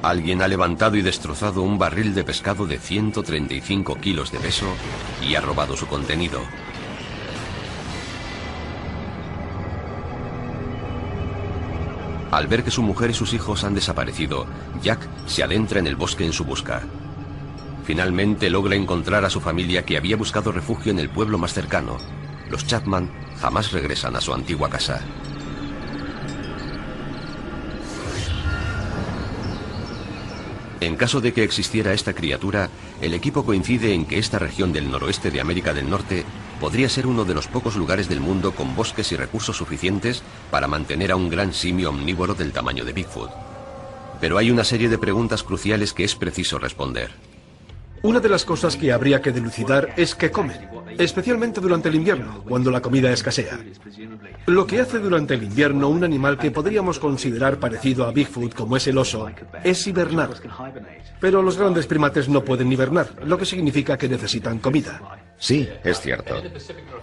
Alguien ha levantado y destrozado un barril de pescado de 135 kilos de peso y ha robado su contenido. Al ver que su mujer y sus hijos han desaparecido, Jack se adentra en el bosque en su busca. Finalmente logra encontrar a su familia, que había buscado refugio en el pueblo más cercano. Los Chapman jamás regresan a su antigua casa. En caso de que existiera esta criatura, el equipo coincide en que esta región del noroeste de América del Norte podría ser uno de los pocos lugares del mundo con bosques y recursos suficientes para mantener a un gran simio omnívoro del tamaño de Bigfoot. Pero hay una serie de preguntas cruciales que es preciso responder. Una de las cosas que habría que dilucidar es qué comen, especialmente durante el invierno, cuando la comida escasea. Lo que hace durante el invierno un animal que podríamos considerar parecido a Bigfoot, como es el oso, es hibernar. Pero los grandes primates no pueden hibernar, lo que significa que necesitan comida. Sí, es cierto.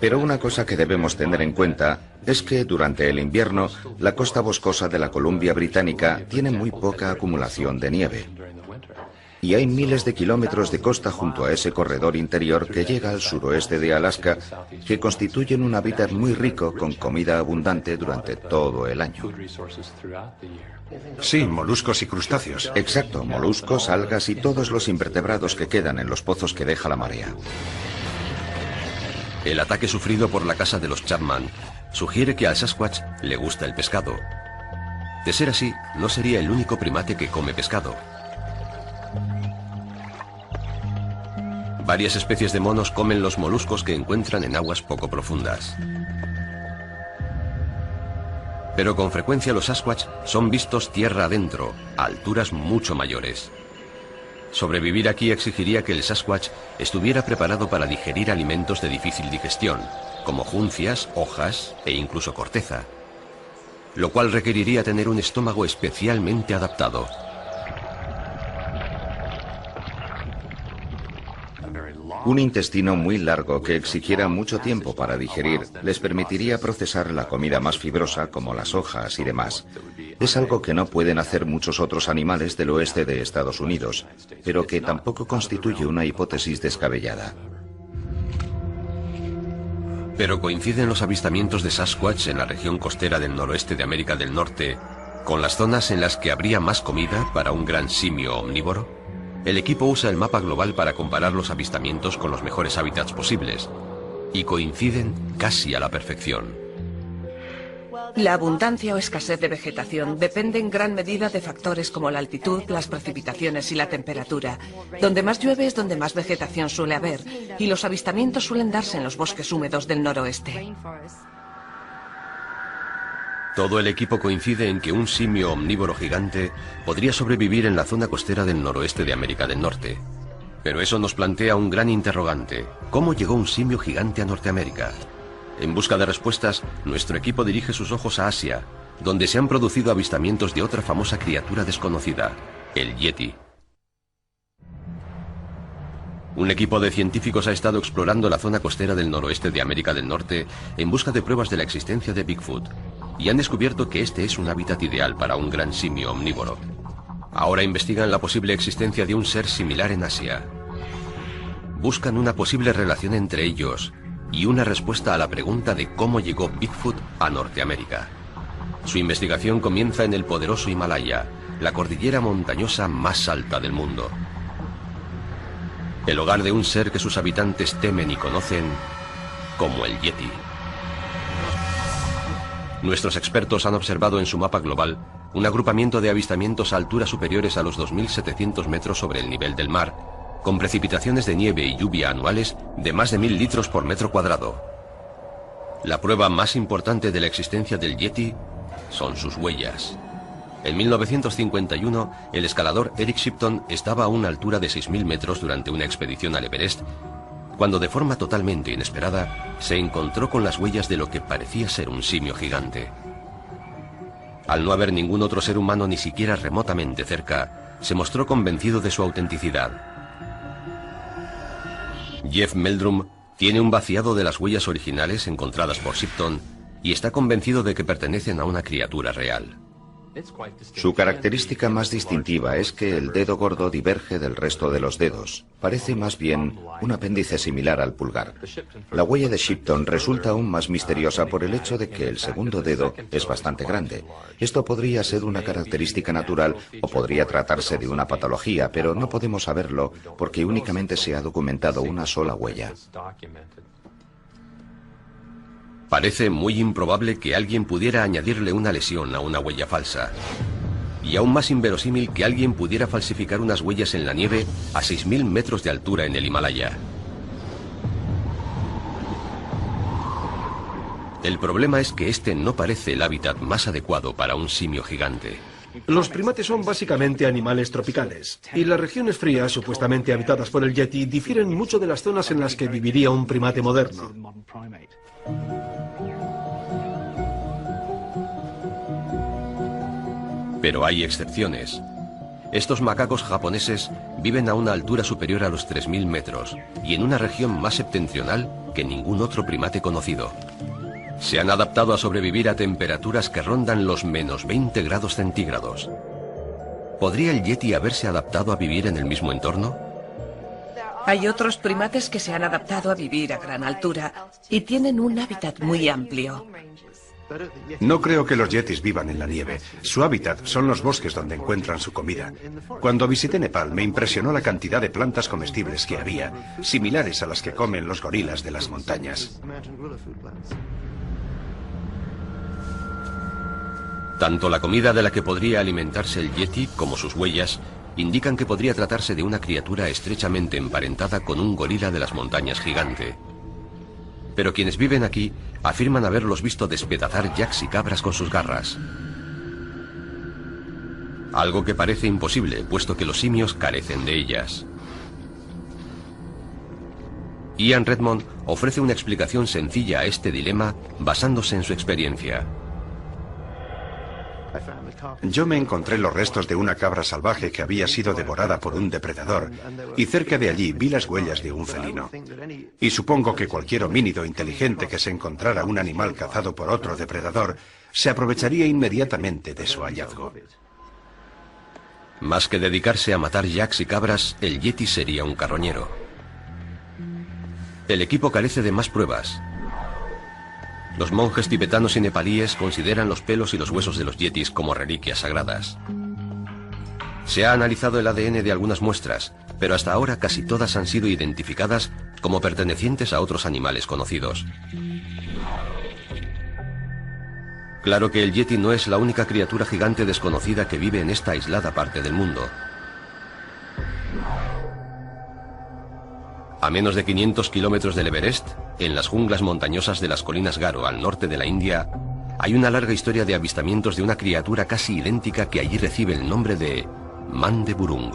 Pero una cosa que debemos tener en cuenta es que durante el invierno la costa boscosa de la Columbia Británica tiene muy poca acumulación de nieve. Y hay miles de kilómetros de costa junto a ese corredor interior que llega al suroeste de Alaska, que constituyen un hábitat muy rico con comida abundante durante todo el año. Sí, moluscos y crustáceos. Exacto, moluscos, algas y todos los invertebrados que quedan en los pozos que deja la marea. El ataque sufrido por la casa de los Chapman sugiere que al Sasquatch le gusta el pescado. De ser así, no sería el único primate que come pescado. Varias especies de monos comen los moluscos que encuentran en aguas poco profundas. Pero con frecuencia los Sasquatch son vistos tierra adentro, a alturas mucho mayores. Sobrevivir aquí exigiría que el Sasquatch estuviera preparado para digerir alimentos de difícil digestión, como juncias, hojas e incluso corteza, lo cual requeriría tener un estómago especialmente adaptado. Un intestino muy largo que exigiera mucho tiempo para digerir les permitiría procesar la comida más fibrosa como las hojas y demás. Es algo que no pueden hacer muchos otros animales del oeste de Estados Unidos, pero que tampoco constituye una hipótesis descabellada. Pero ¿coinciden los avistamientos de Sasquatch en la región costera del noroeste de América del Norte con las zonas en las que habría más comida para un gran simio omnívoro? El equipo usa el mapa global para comparar los avistamientos con los mejores hábitats posibles, y coinciden casi a la perfección. La abundancia o escasez de vegetación depende en gran medida de factores como la altitud, las precipitaciones y la temperatura. Donde más llueve es donde más vegetación suele haber, y los avistamientos suelen darse en los bosques húmedos del noroeste. Todo el equipo coincide en que un simio omnívoro gigante podría sobrevivir en la zona costera del noroeste de América del Norte. Pero eso nos plantea un gran interrogante. ¿Cómo llegó un simio gigante a Norteamérica? En busca de respuestas, nuestro equipo dirige sus ojos a Asia, donde se han producido avistamientos de otra famosa criatura desconocida, el Yeti. Un equipo de científicos ha estado explorando la zona costera del noroeste de América del Norte en busca de pruebas de la existencia de Bigfoot, y han descubierto que este es un hábitat ideal para un gran simio omnívoro. Ahora investigan la posible existencia de un ser similar en Asia. Buscan una posible relación entre ellos y una respuesta a la pregunta de cómo llegó Bigfoot a Norteamérica. Su investigación comienza en el poderoso Himalaya, la cordillera montañosa más alta del mundo. El hogar de un ser que sus habitantes temen y conocen como el Yeti. Nuestros expertos han observado en su mapa global un agrupamiento de avistamientos a alturas superiores a los 2.700 metros sobre el nivel del mar, con precipitaciones de nieve y lluvia anuales de más de 1000 litros por metro cuadrado. La prueba más importante de la existencia del Yeti son sus huellas. En 1951, el escalador Eric Shipton estaba a una altura de 6.000 metros durante una expedición al Everest, cuando de forma totalmente inesperada se encontró con las huellas de lo que parecía ser un simio gigante. Al no haber ningún otro ser humano ni siquiera remotamente cerca, se mostró convencido de su autenticidad. Jeff Meldrum tiene un vaciado de las huellas originales encontradas por Shipton y está convencido de que pertenecen a una criatura real. Su característica más distintiva es que el dedo gordo diverge del resto de los dedos. Parece más bien un apéndice similar al pulgar. La huella de Shipton resulta aún más misteriosa por el hecho de que el segundo dedo es bastante grande. Esto podría ser una característica natural o podría tratarse de una patología, pero no podemos saberlo porque únicamente se ha documentado una sola huella. Parece muy improbable que alguien pudiera añadirle una lesión a una huella falsa. Y aún más inverosímil que alguien pudiera falsificar unas huellas en la nieve a 6.000 metros de altura en el Himalaya. El problema es que este no parece el hábitat más adecuado para un simio gigante. Los primates son básicamente animales tropicales, y las regiones frías, supuestamente habitadas por el yeti, difieren mucho de las zonas en las que viviría un primate moderno. Pero hay excepciones. Estos macacos japoneses viven a una altura superior a los 3.000 metros y en una región más septentrional que ningún otro primate conocido. Se han adaptado a sobrevivir a temperaturas que rondan los menos 20 grados centígrados. ¿Podría el yeti haberse adaptado a vivir en el mismo entorno? Hay otros primates que se han adaptado a vivir a gran altura y tienen un hábitat muy amplio. No creo que los yetis vivan en la nieve. Su hábitat son los bosques donde encuentran su comida. Cuando visité Nepal me impresionó la cantidad de plantas comestibles que había, similares a las que comen los gorilas de las montañas. Tanto la comida de la que podría alimentarse el yeti como sus huellas indican que podría tratarse de una criatura estrechamente emparentada con un gorila de las montañas gigante. Pero quienes viven aquí afirman haberlos visto despedazar yaks y cabras con sus garras. Algo que parece imposible, puesto que los simios carecen de ellas. Ian Redmond ofrece una explicación sencilla a este dilema basándose en su experiencia. Yo me encontré los restos de una cabra salvaje que había sido devorada por un depredador y cerca de allí vi las huellas de un felino. Y supongo que cualquier homínido inteligente que se encontrara un animal cazado por otro depredador se aprovecharía inmediatamente de su hallazgo. Más que dedicarse a matar yaks y cabras, el yeti sería un carroñero. El equipo carece de más pruebas. Los monjes tibetanos y nepalíes consideran los pelos y los huesos de los yetis como reliquias sagradas. Se ha analizado el ADN de algunas muestras, pero hasta ahora casi todas han sido identificadas como pertenecientes a otros animales conocidos. Claro que el yeti no es la única criatura gigante desconocida que vive en esta aislada parte del mundo. A menos de 500 kilómetros del Everest, en las junglas montañosas de las colinas Garo al norte de la India, hay una larga historia de avistamientos de una criatura casi idéntica que allí recibe el nombre de Mandeburung.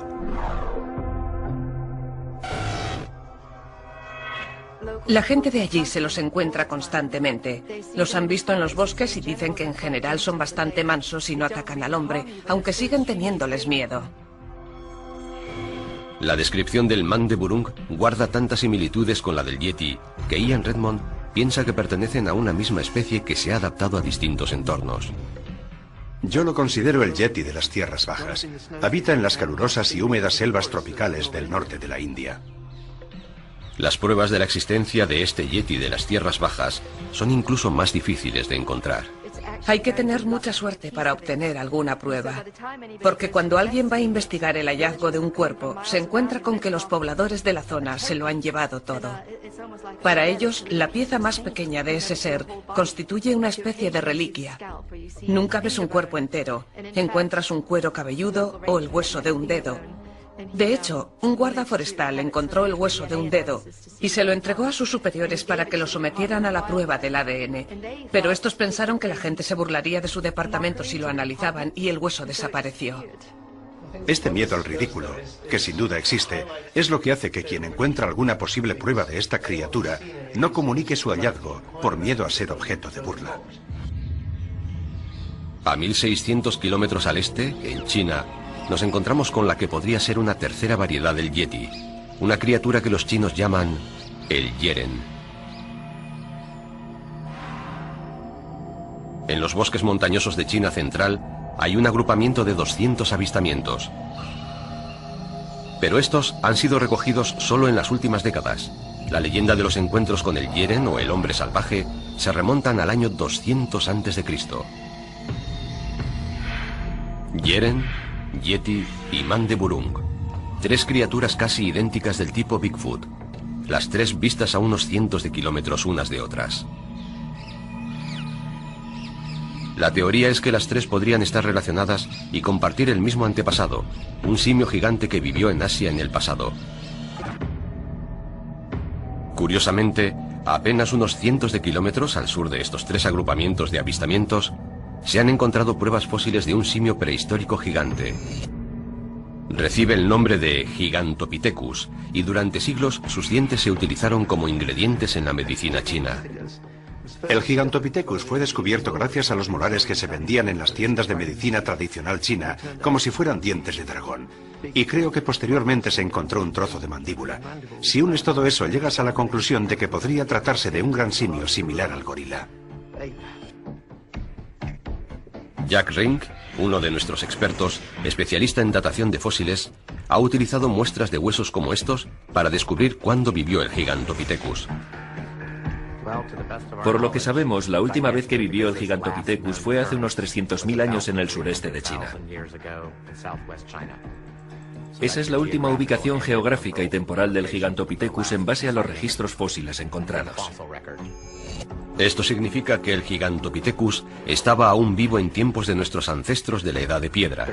La gente de allí se los encuentra constantemente. Los han visto en los bosques y dicen que en general son bastante mansos y no atacan al hombre, aunque siguen teniéndoles miedo. La descripción del Mandeburung guarda tantas similitudes con la del yeti que Ian Redmond piensa que pertenecen a una misma especie que se ha adaptado a distintos entornos. Yo lo considero el yeti de las tierras bajas. Habita en las calurosas y húmedas selvas tropicales del norte de la India. Las pruebas de la existencia de este yeti de las tierras bajas son incluso más difíciles de encontrar. Hay que tener mucha suerte para obtener alguna prueba, porque cuando alguien va a investigar el hallazgo de un cuerpo, se encuentra con que los pobladores de la zona se lo han llevado todo. Para ellos, la pieza más pequeña de ese ser constituye una especie de reliquia. Nunca ves un cuerpo entero, encuentras un cuero cabelludo o el hueso de un dedo. De hecho, un guarda forestal encontró el hueso de un dedo y se lo entregó a sus superiores para que lo sometieran a la prueba del ADN. Pero estos pensaron que la gente se burlaría de su departamento si lo analizaban y el hueso desapareció. Este miedo al ridículo, que sin duda existe, es lo que hace que quien encuentra alguna posible prueba de esta criatura no comunique su hallazgo por miedo a ser objeto de burla. A 1600 kilómetros al este, en China, nos encontramos con la que podría ser una tercera variedad del Yeti, una criatura que los chinos llaman el Yeren. En los bosques montañosos de China central hay un agrupamiento de 200 avistamientos. Pero estos han sido recogidos solo en las últimas décadas. La leyenda de los encuentros con el Yeren o el hombre salvaje se remontan al año 200 a.C. Yeren, Yeti y Mandeburung, tres criaturas casi idénticas del tipo Bigfoot, las tres vistas a unos cientos de kilómetros unas de otras. La teoría es que las tres podrían estar relacionadas y compartir el mismo antepasado, un simio gigante que vivió en Asia en el pasado. Curiosamente, a apenas unos cientos de kilómetros al sur de estos tres agrupamientos de avistamientos, se han encontrado pruebas fósiles de un simio prehistórico gigante. Recibe el nombre de Gigantopithecus y durante siglos sus dientes se utilizaron como ingredientes en la medicina china. El Gigantopithecus fue descubierto gracias a los molares que se vendían en las tiendas de medicina tradicional china como si fueran dientes de dragón. Y creo que posteriormente se encontró un trozo de mandíbula. Si unes todo eso, llegas a la conclusión de que podría tratarse de un gran simio similar al gorila. Jack Rink, uno de nuestros expertos, especialista en datación de fósiles, ha utilizado muestras de huesos como estos para descubrir cuándo vivió el Gigantopithecus. Por lo que sabemos, la última vez que vivió el Gigantopithecus fue hace unos 300.000 años en el sureste de China. Esa es la última ubicación geográfica y temporal del Gigantopithecus en base a los registros fósiles encontrados. Esto significa que el Gigantopithecus estaba aún vivo en tiempos de nuestros ancestros de la Edad de Piedra.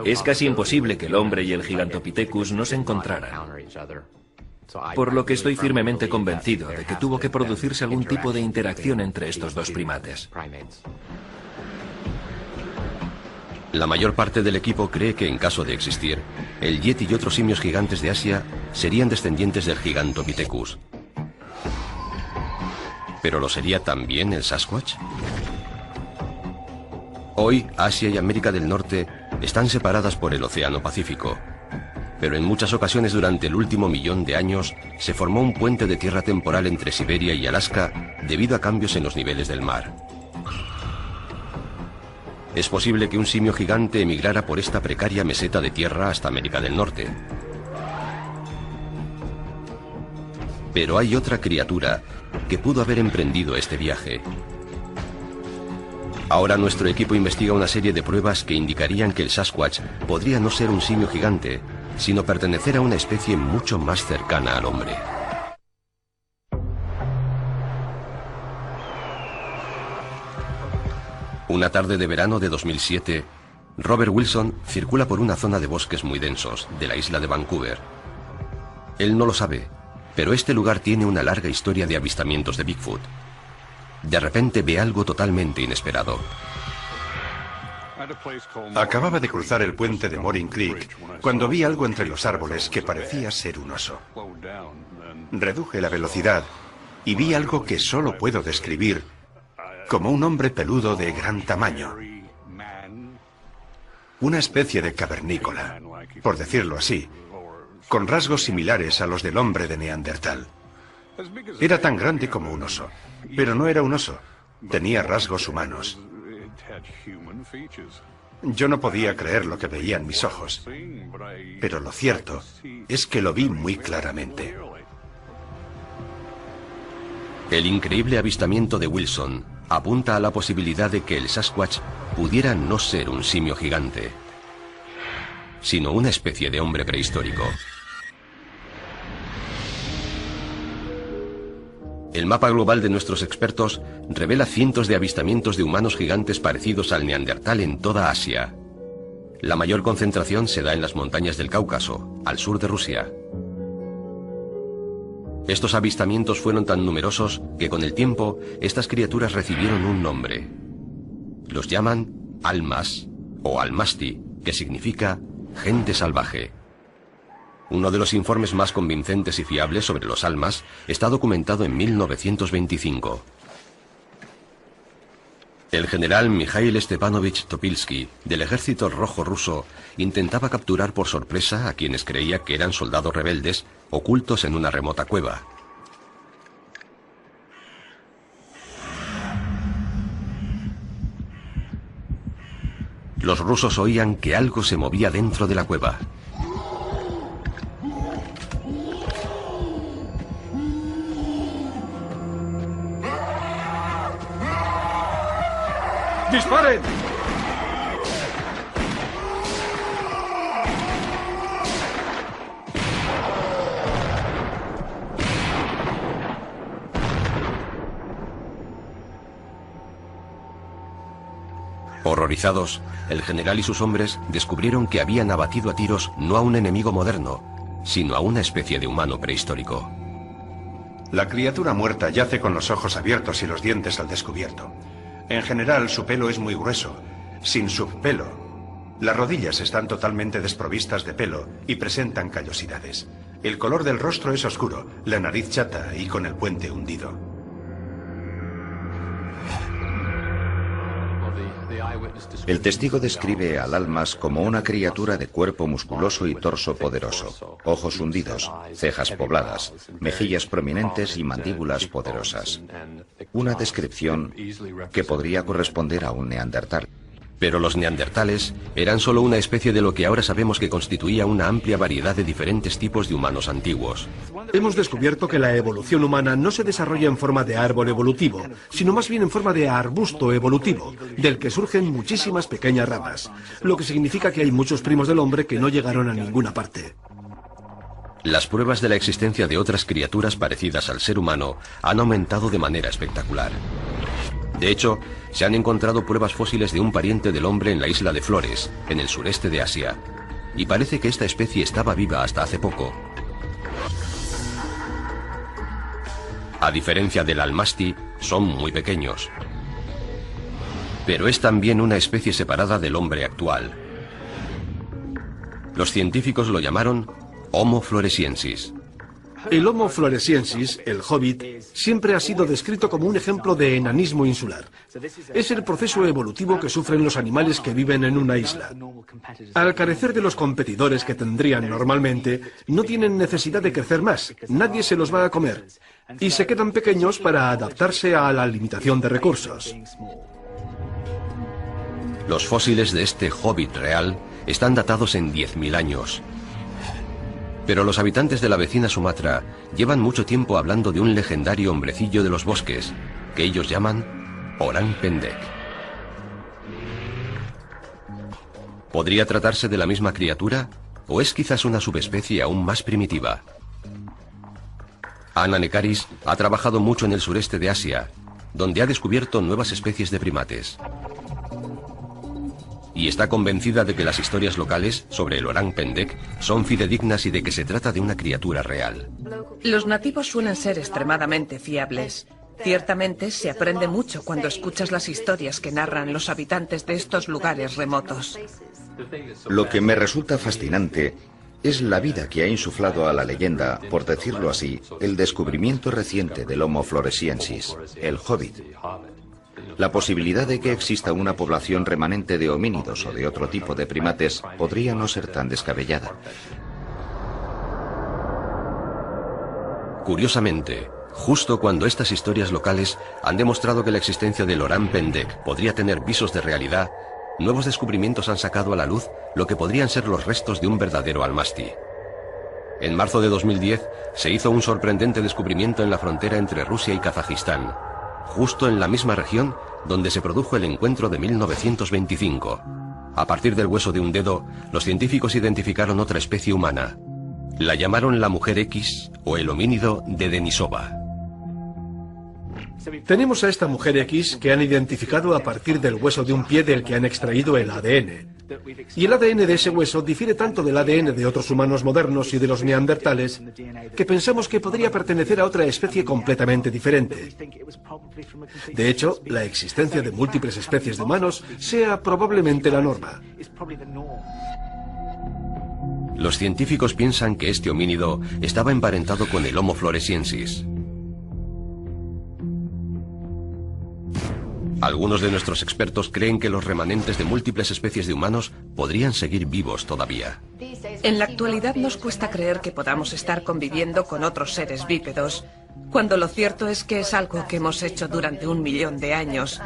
Es casi imposible que el hombre y el Gigantopithecus no se encontraran. Por lo que estoy firmemente convencido de que tuvo que producirse algún tipo de interacción entre estos dos primates. La mayor parte del equipo cree que en caso de existir, el Yeti y otros simios gigantes de Asia serían descendientes del Gigantopithecus. ¿Pero lo sería también el Sasquatch? Hoy, Asia y América del Norte están separadas por el Océano Pacífico. Pero en muchas ocasiones durante el último millón de años se formó un puente de tierra temporal entre Siberia y Alaska debido a cambios en los niveles del mar. Es posible que un simio gigante emigrara por esta precaria meseta de tierra hasta América del Norte. Pero hay otra criatura que pudo haber emprendido este viaje. Ahora nuestro equipo investiga una serie de pruebas que indicarían que el Sasquatch podría no ser un simio gigante, sino pertenecer a una especie mucho más cercana al hombre. Una tarde de verano de 2007, Robert Wilson circula por una zona de bosques muy densos de la isla de Vancouver. Él no lo sabe, pero este lugar tiene una larga historia de avistamientos de Bigfoot. De repente ve algo totalmente inesperado. Acababa de cruzar el puente de Morin Creek cuando vi algo entre los árboles que parecía ser un oso. Reduje la velocidad y vi algo que solo puedo describir como un hombre peludo de gran tamaño. Una especie de cavernícola, por decirlo así, con rasgos similares a los del hombre de Neandertal. Era tan grande como un oso, pero no era un oso. Tenía rasgos humanos. Yo no podía creer lo que veía en mis ojos, pero lo cierto es que lo vi muy claramente. El increíble avistamiento de Wilson apunta a la posibilidad de que el Sasquatch pudiera no ser un simio gigante, sino una especie de hombre prehistórico. El mapa global de nuestros expertos revela cientos de avistamientos de humanos gigantes parecidos al Neandertal en toda Asia. La mayor concentración se da en las montañas del Cáucaso, al sur de Rusia. Estos avistamientos fueron tan numerosos que con el tiempo estas criaturas recibieron un nombre. Los llaman almas o almasti, que significa gente salvaje. Uno de los informes más convincentes y fiables sobre los almas está documentado en 1925. El general Mikhail Stepanovich Topilsky, del Ejército Rojo ruso, intentaba capturar por sorpresa a quienes creía que eran soldados rebeldes ocultos en una remota cueva. Los rusos oían que algo se movía dentro de la cueva. ¡Disparen! Horrorizados, el general y sus hombres descubrieron que habían abatido a tiros no a un enemigo moderno, sino a una especie de humano prehistórico. La criatura muerta yace con los ojos abiertos y los dientes al descubierto. En general, su pelo es muy grueso, sin subpelo. Las rodillas están totalmente desprovistas de pelo y presentan callosidades. El color del rostro es oscuro, la nariz chata y con el puente hundido. El testigo describe al almas como una criatura de cuerpo musculoso y torso poderoso, ojos hundidos, cejas pobladas, mejillas prominentes y mandíbulas poderosas. Una descripción que podría corresponder a un neandertal. Pero los neandertales eran solo una especie de lo que ahora sabemos que constituía una amplia variedad de diferentes tipos de humanos antiguos. Hemos descubierto que la evolución humana no se desarrolla en forma de árbol evolutivo, sino más bien en forma de arbusto evolutivo, del que surgen muchísimas pequeñas ramas, lo que significa que hay muchos primos del hombre que no llegaron a ninguna parte. Las pruebas de la existencia de otras criaturas parecidas al ser humano han aumentado de manera espectacular. De hecho, se han encontrado pruebas fósiles de un pariente del hombre en la isla de Flores, en el sureste de Asia, y parece que esta especie estaba viva hasta hace poco. A diferencia del almasti, son muy pequeños. Pero es también una especie separada del hombre actual. Los científicos lo llamaron Homo floresiensis. El Homo floresiensis, el hobbit, siempre ha sido descrito como un ejemplo de enanismo insular. Es el proceso evolutivo que sufren los animales que viven en una isla. Al carecer de los competidores que tendrían normalmente, no tienen necesidad de crecer más, nadie se los va a comer, y se quedan pequeños para adaptarse a la limitación de recursos. Los fósiles de este hobbit real están datados en 10.000 años. Pero los habitantes de la vecina Sumatra llevan mucho tiempo hablando de un legendario hombrecillo de los bosques, que ellos llaman Orang Pendek. ¿Podría tratarse de la misma criatura? ¿O es quizás una subespecie aún más primitiva? Anna Nekaris ha trabajado mucho en el sureste de Asia, donde ha descubierto nuevas especies de primates. Y está convencida de que las historias locales sobre el Orang Pendek son fidedignas y de que se trata de una criatura real. Los nativos suelen ser extremadamente fiables. Ciertamente se aprende mucho cuando escuchas las historias que narran los habitantes de estos lugares remotos. Lo que me resulta fascinante es la vida que ha insuflado a la leyenda, por decirlo así, el descubrimiento reciente del Homo floresiensis, el hobbit. La posibilidad de que exista una población remanente de homínidos o de otro tipo de primates podría no ser tan descabellada. Curiosamente, justo cuando estas historias locales han demostrado que la existencia del Orang Pendek podría tener visos de realidad, nuevos descubrimientos han sacado a la luz lo que podrían ser los restos de un verdadero almasti. En marzo de 2010 se hizo un sorprendente descubrimiento en la frontera entre Rusia y Kazajistán, justo en la misma región donde se produjo el encuentro de 1925. A partir del hueso de un dedo, los científicos identificaron otra especie humana. La llamaron la mujer X o el homínido de Denisova. Tenemos a esta mujer X que han identificado a partir del hueso de un pie del que han extraído el ADN. Y el ADN de ese hueso difiere tanto del ADN de otros humanos modernos y de los neandertales que pensamos que podría pertenecer a otra especie completamente diferente. De hecho, la existencia de múltiples especies de humanos sea probablemente la norma. Los científicos piensan que este homínido estaba emparentado con el Homo floresiensis. Algunos de nuestros expertos creen que los remanentes de múltiples especies de humanos podrían seguir vivos todavía. En la actualidad nos cuesta creer que podamos estar conviviendo con otros seres bípedos, cuando lo cierto es que es algo que hemos hecho durante 1 millón de años,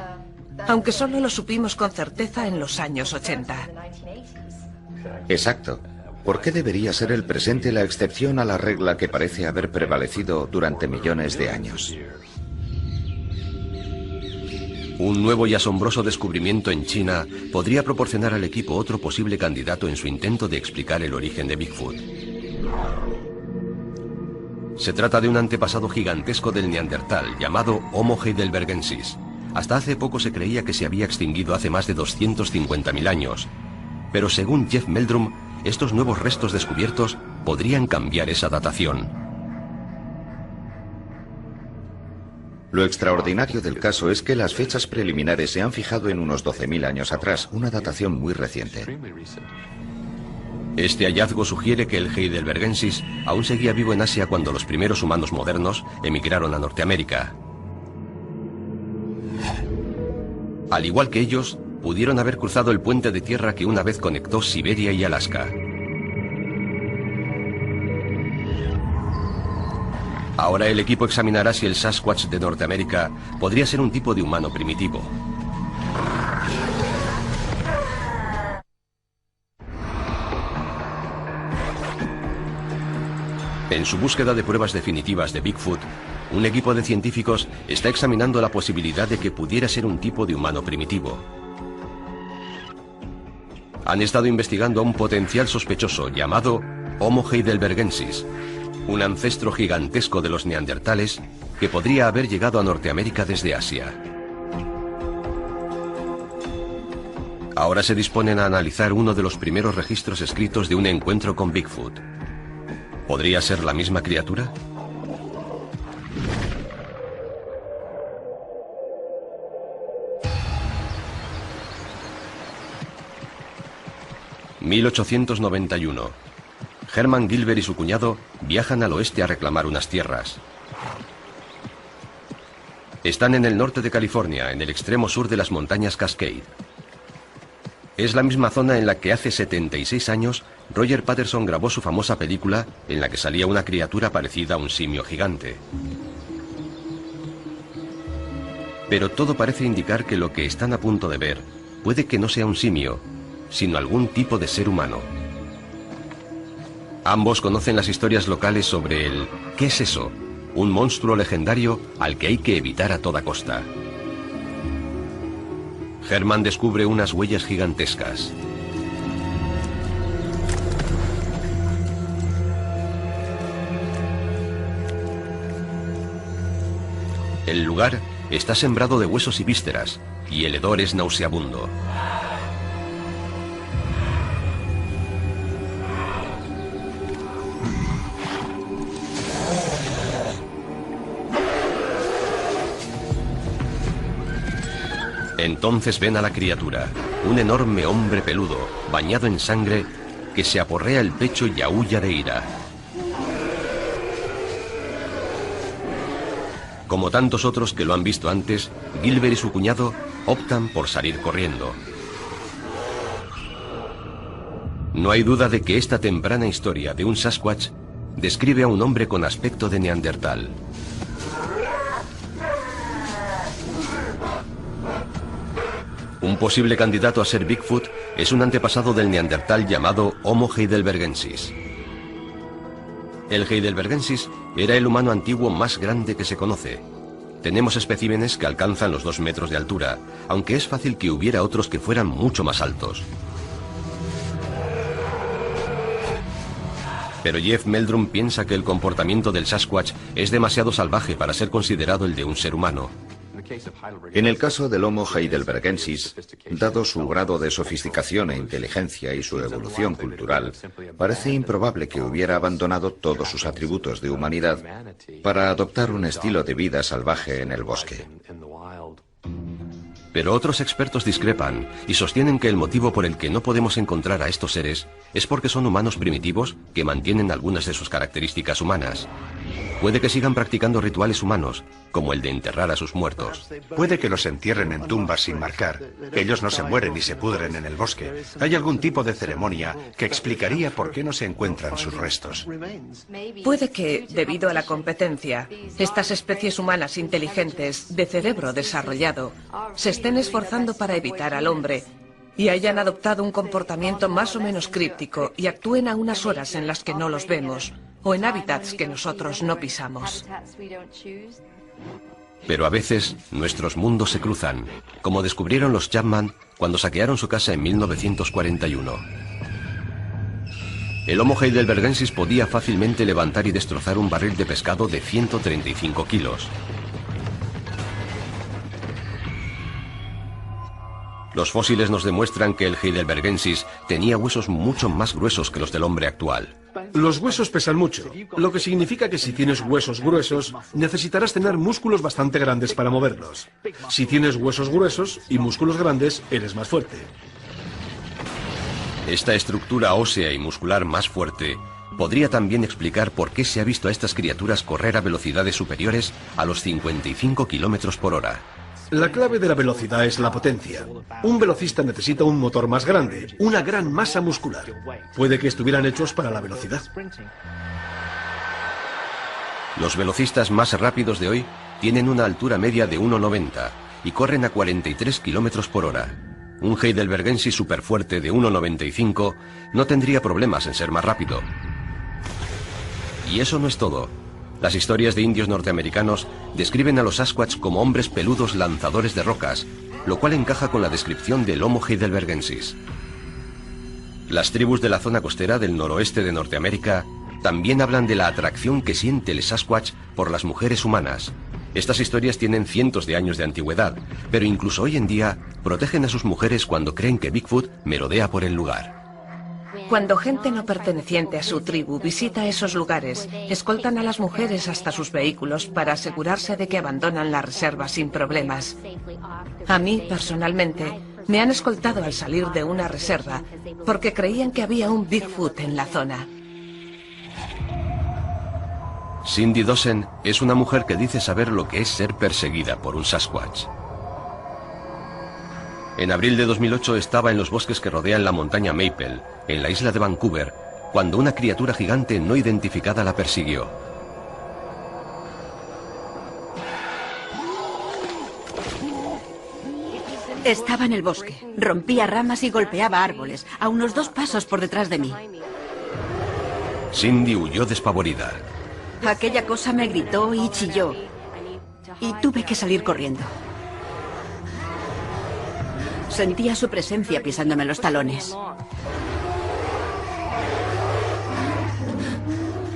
aunque solo lo supimos con certeza en los años 80. Exacto. ¿Por qué debería ser el presente la excepción a la regla que parece haber prevalecido durante millones de años? Un nuevo y asombroso descubrimiento en China podría proporcionar al equipo otro posible candidato en su intento de explicar el origen de Bigfoot. Se trata de un antepasado gigantesco del neandertal llamado Homo heidelbergensis. Hasta hace poco se creía que se había extinguido hace más de 250.000 años. Pero según Jeff Meldrum, estos nuevos restos descubiertos podrían cambiar esa datación. Lo extraordinario del caso es que las fechas preliminares se han fijado en unos 12.000 años atrás, una datación muy reciente. Este hallazgo sugiere que el heidelbergensis aún seguía vivo en Asia cuando los primeros humanos modernos emigraron a Norteamérica. Al igual que ellos, pudieron haber cruzado el puente de tierra que una vez conectó Siberia y Alaska. Ahora el equipo examinará si el Sasquatch de Norteamérica podría ser un tipo de humano primitivo. En su búsqueda de pruebas definitivas de Bigfoot, un equipo de científicos está examinando la posibilidad de que pudiera ser un tipo de humano primitivo. Han estado investigando a un potencial sospechoso llamado Homo heidelbergensis, un ancestro gigantesco de los neandertales que podría haber llegado a Norteamérica desde Asia. Ahora se disponen a analizar uno de los primeros registros escritos de un encuentro con Bigfoot. ¿Podría ser la misma criatura? ...1891... Hermann Gilbert y su cuñado viajan al oeste a reclamar unas tierras. Están en el norte de California, en el extremo sur de las montañas Cascade. Es la misma zona en la que hace 76 años Roger Patterson grabó su famosa película en la que salía una criatura parecida a un simio gigante. Pero todo parece indicar que lo que están a punto de ver puede que no sea un simio, sino algún tipo de ser humano. Ambos conocen las historias locales sobre el ¿qué es eso? Un monstruo legendario al que hay que evitar a toda costa. Hermann descubre unas huellas gigantescas. El lugar está sembrado de huesos y vísceras, y el hedor es nauseabundo. Entonces ven a la criatura, un enorme hombre peludo, bañado en sangre, que se aporrea el pecho y aúlla de ira. Como tantos otros que lo han visto antes, Gilbert y su cuñado optan por salir corriendo. No hay duda de que esta temprana historia de un Sasquatch describe a un hombre con aspecto de neandertal. Un posible candidato a ser Bigfoot es un antepasado del neandertal llamado Homo heidelbergensis. El heidelbergensis era el humano antiguo más grande que se conoce. Tenemos especímenes que alcanzan los 2 metros de altura, aunque es fácil que hubiera otros que fueran mucho más altos. Pero Jeff Meldrum piensa que el comportamiento del Sasquatch es demasiado salvaje para ser considerado el de un ser humano. En el caso del Homo heidelbergensis, dado su grado de sofisticación e inteligencia y su evolución cultural, parece improbable que hubiera abandonado todos sus atributos de humanidad para adoptar un estilo de vida salvaje en el bosque. Pero otros expertos discrepan y sostienen que el motivo por el que no podemos encontrar a estos seres es porque son humanos primitivos que mantienen algunas de sus características humanas. Puede que sigan practicando rituales humanos, como el de enterrar a sus muertos. Puede que los entierren en tumbas sin marcar. Ellos no se mueren ni se pudren en el bosque. Hay algún tipo de ceremonia que explicaría por qué no se encuentran sus restos. Puede que, debido a la competencia, estas especies humanas inteligentes, de cerebro desarrollado, se estén esforzando para evitar al hombre y hayan adoptado un comportamiento más o menos críptico y actúen a unas horas en las que no los vemos, o en hábitats que nosotros no pisamos. Pero a veces nuestros mundos se cruzan, como descubrieron los Chapman cuando saquearon su casa en 1941. El Homo heidelbergensis podía fácilmente levantar y destrozar un barril de pescado de 135 kilos. Los fósiles nos demuestran que el heidelbergensis tenía huesos mucho más gruesos que los del hombre actual. Los huesos pesan mucho, lo que significa que si tienes huesos gruesos, necesitarás tener músculos bastante grandes para moverlos. Si tienes huesos gruesos y músculos grandes, eres más fuerte. Esta estructura ósea y muscular más fuerte podría también explicar por qué se ha visto a estas criaturas correr a velocidades superiores a los 55 kilómetros por hora. La clave de la velocidad es la potencia. Un velocista necesita un motor más grande, una gran masa muscular. Puede que estuvieran hechos para la velocidad. Los velocistas más rápidos de hoy tienen una altura media de 1,90 y corren a 43 kilómetros por hora. Un heidelbergensis superfuerte de 1,95 no tendría problemas en ser más rápido. Y eso no es todo. Las historias de indios norteamericanos describen a los Sasquatch como hombres peludos lanzadores de rocas, lo cual encaja con la descripción del Homo heidelbergensis. Las tribus de la zona costera del noroeste de Norteamérica también hablan de la atracción que siente el Sasquatch por las mujeres humanas. Estas historias tienen cientos de años de antigüedad, pero incluso hoy en día protegen a sus mujeres cuando creen que Bigfoot merodea por el lugar. Cuando gente no perteneciente a su tribu visita esos lugares, escoltan a las mujeres hasta sus vehículos para asegurarse de que abandonan la reserva sin problemas. A mí, personalmente, me han escoltado al salir de una reserva porque creían que había un Bigfoot en la zona. Cindy Dossen es una mujer que dice saber lo que es ser perseguida por un Sasquatch. En abril de 2008 estaba en los bosques que rodean la montaña Maple, en la isla de Vancouver, cuando una criatura gigante no identificada la persiguió. Estaba en el bosque, rompía ramas y golpeaba árboles, a unos 2 pasos por detrás de mí. Cindy huyó despavorida. Aquella cosa me gritó y chilló, y tuve que salir corriendo. Sentía su presencia pisándome los talones.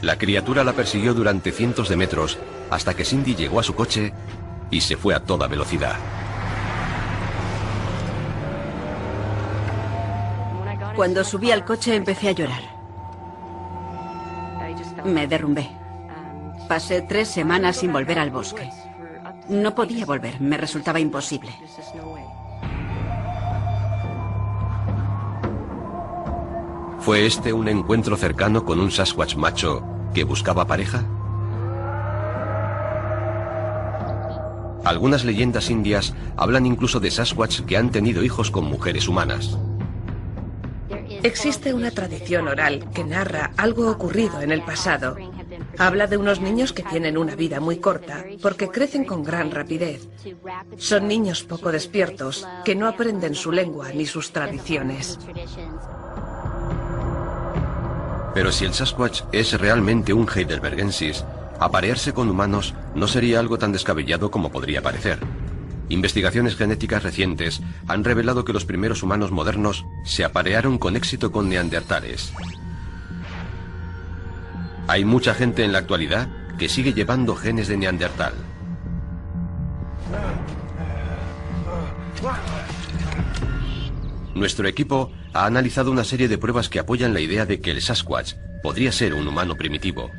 La criatura la persiguió durante cientos de metros hasta que Cindy llegó a su coche y se fue a toda velocidad. Cuando subí al coche empecé a llorar. Me derrumbé. Pasé 3 semanas sin volver al bosque. No podía volver, me resultaba imposible. ¿Fue este un encuentro cercano con un Sasquatch macho que buscaba pareja? Algunas leyendas indias hablan incluso de Sasquatch que han tenido hijos con mujeres humanas. Existe una tradición oral que narra algo ocurrido en el pasado. Habla de unos niños que tienen una vida muy corta porque crecen con gran rapidez. Son niños poco despiertos que no aprenden su lengua ni sus tradiciones. Pero si el Sasquatch es realmente un heidelbergensis, aparearse con humanos no sería algo tan descabellado como podría parecer. Investigaciones genéticas recientes han revelado que los primeros humanos modernos se aparearon con éxito con neandertales. Hay mucha gente en la actualidad que sigue llevando genes de Neandertal. Nuestro equipo ha analizado una serie de pruebas que apoyan la idea de que el Sasquatch podría ser un humano primitivo.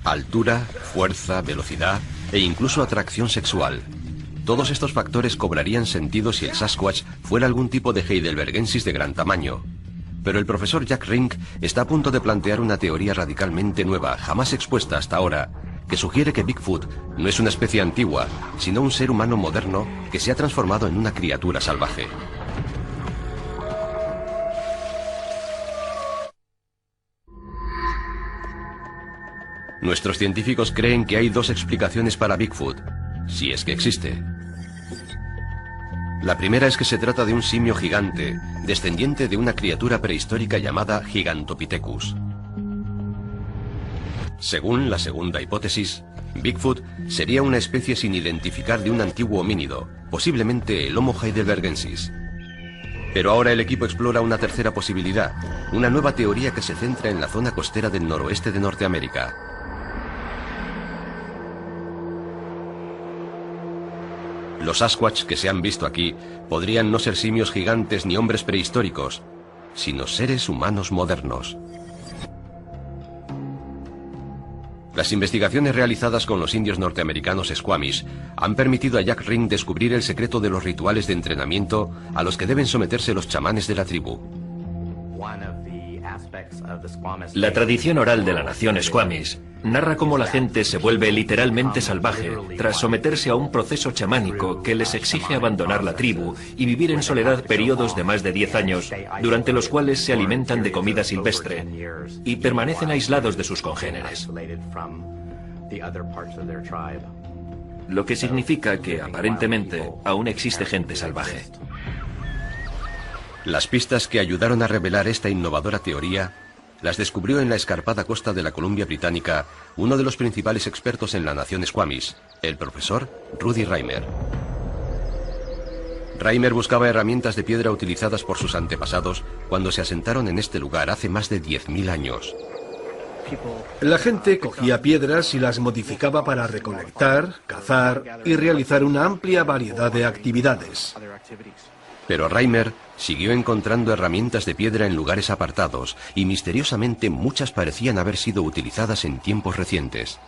Altura, fuerza, velocidad e incluso atracción sexual. Todos estos factores cobrarían sentido si el Sasquatch fuera algún tipo de heidelbergensis de gran tamaño. Pero el profesor Jack Rink está a punto de plantear una teoría radicalmente nueva, jamás expuesta hasta ahora, que sugiere que Bigfoot no es una especie antigua, sino un ser humano moderno que se ha transformado en una criatura salvaje. Nuestros científicos creen que hay dos explicaciones para Bigfoot, si es que existe. La primera es que se trata de un simio gigante, descendiente de una criatura prehistórica llamada Gigantopithecus. Según la segunda hipótesis, Bigfoot sería una especie sin identificar de un antiguo homínido, posiblemente el Homo heidelbergensis. Pero ahora el equipo explora una tercera posibilidad, una nueva teoría que se centra en la zona costera del noroeste de Norteamérica. Los Sasquatch que se han visto aquí podrían no ser simios gigantes ni hombres prehistóricos, sino seres humanos modernos. Las investigaciones realizadas con los indios norteamericanos Squamish han permitido a Jack Rink descubrir el secreto de los rituales de entrenamiento a los que deben someterse los chamanes de la tribu. La tradición oral de la nación Squamish narra cómo la gente se vuelve literalmente salvaje tras someterse a un proceso chamánico que les exige abandonar la tribu y vivir en soledad periodos de más de 10 años, durante los cuales se alimentan de comida silvestre y permanecen aislados de sus congéneres. Lo que significa que, aparentemente, aún existe gente salvaje. Las pistas que ayudaron a revelar esta innovadora teoría las descubrió en la escarpada costa de la Columbia Británica uno de los principales expertos en la nación Squamish, el profesor Rudy Reimer. Reimer buscaba herramientas de piedra utilizadas por sus antepasados cuando se asentaron en este lugar hace más de 10.000 años. La gente cogía piedras y las modificaba para recolectar, cazar y realizar una amplia variedad de actividades. Pero Reimer siguió encontrando herramientas de piedra en lugares apartados y misteriosamente muchas parecían haber sido utilizadas en tiempos recientes.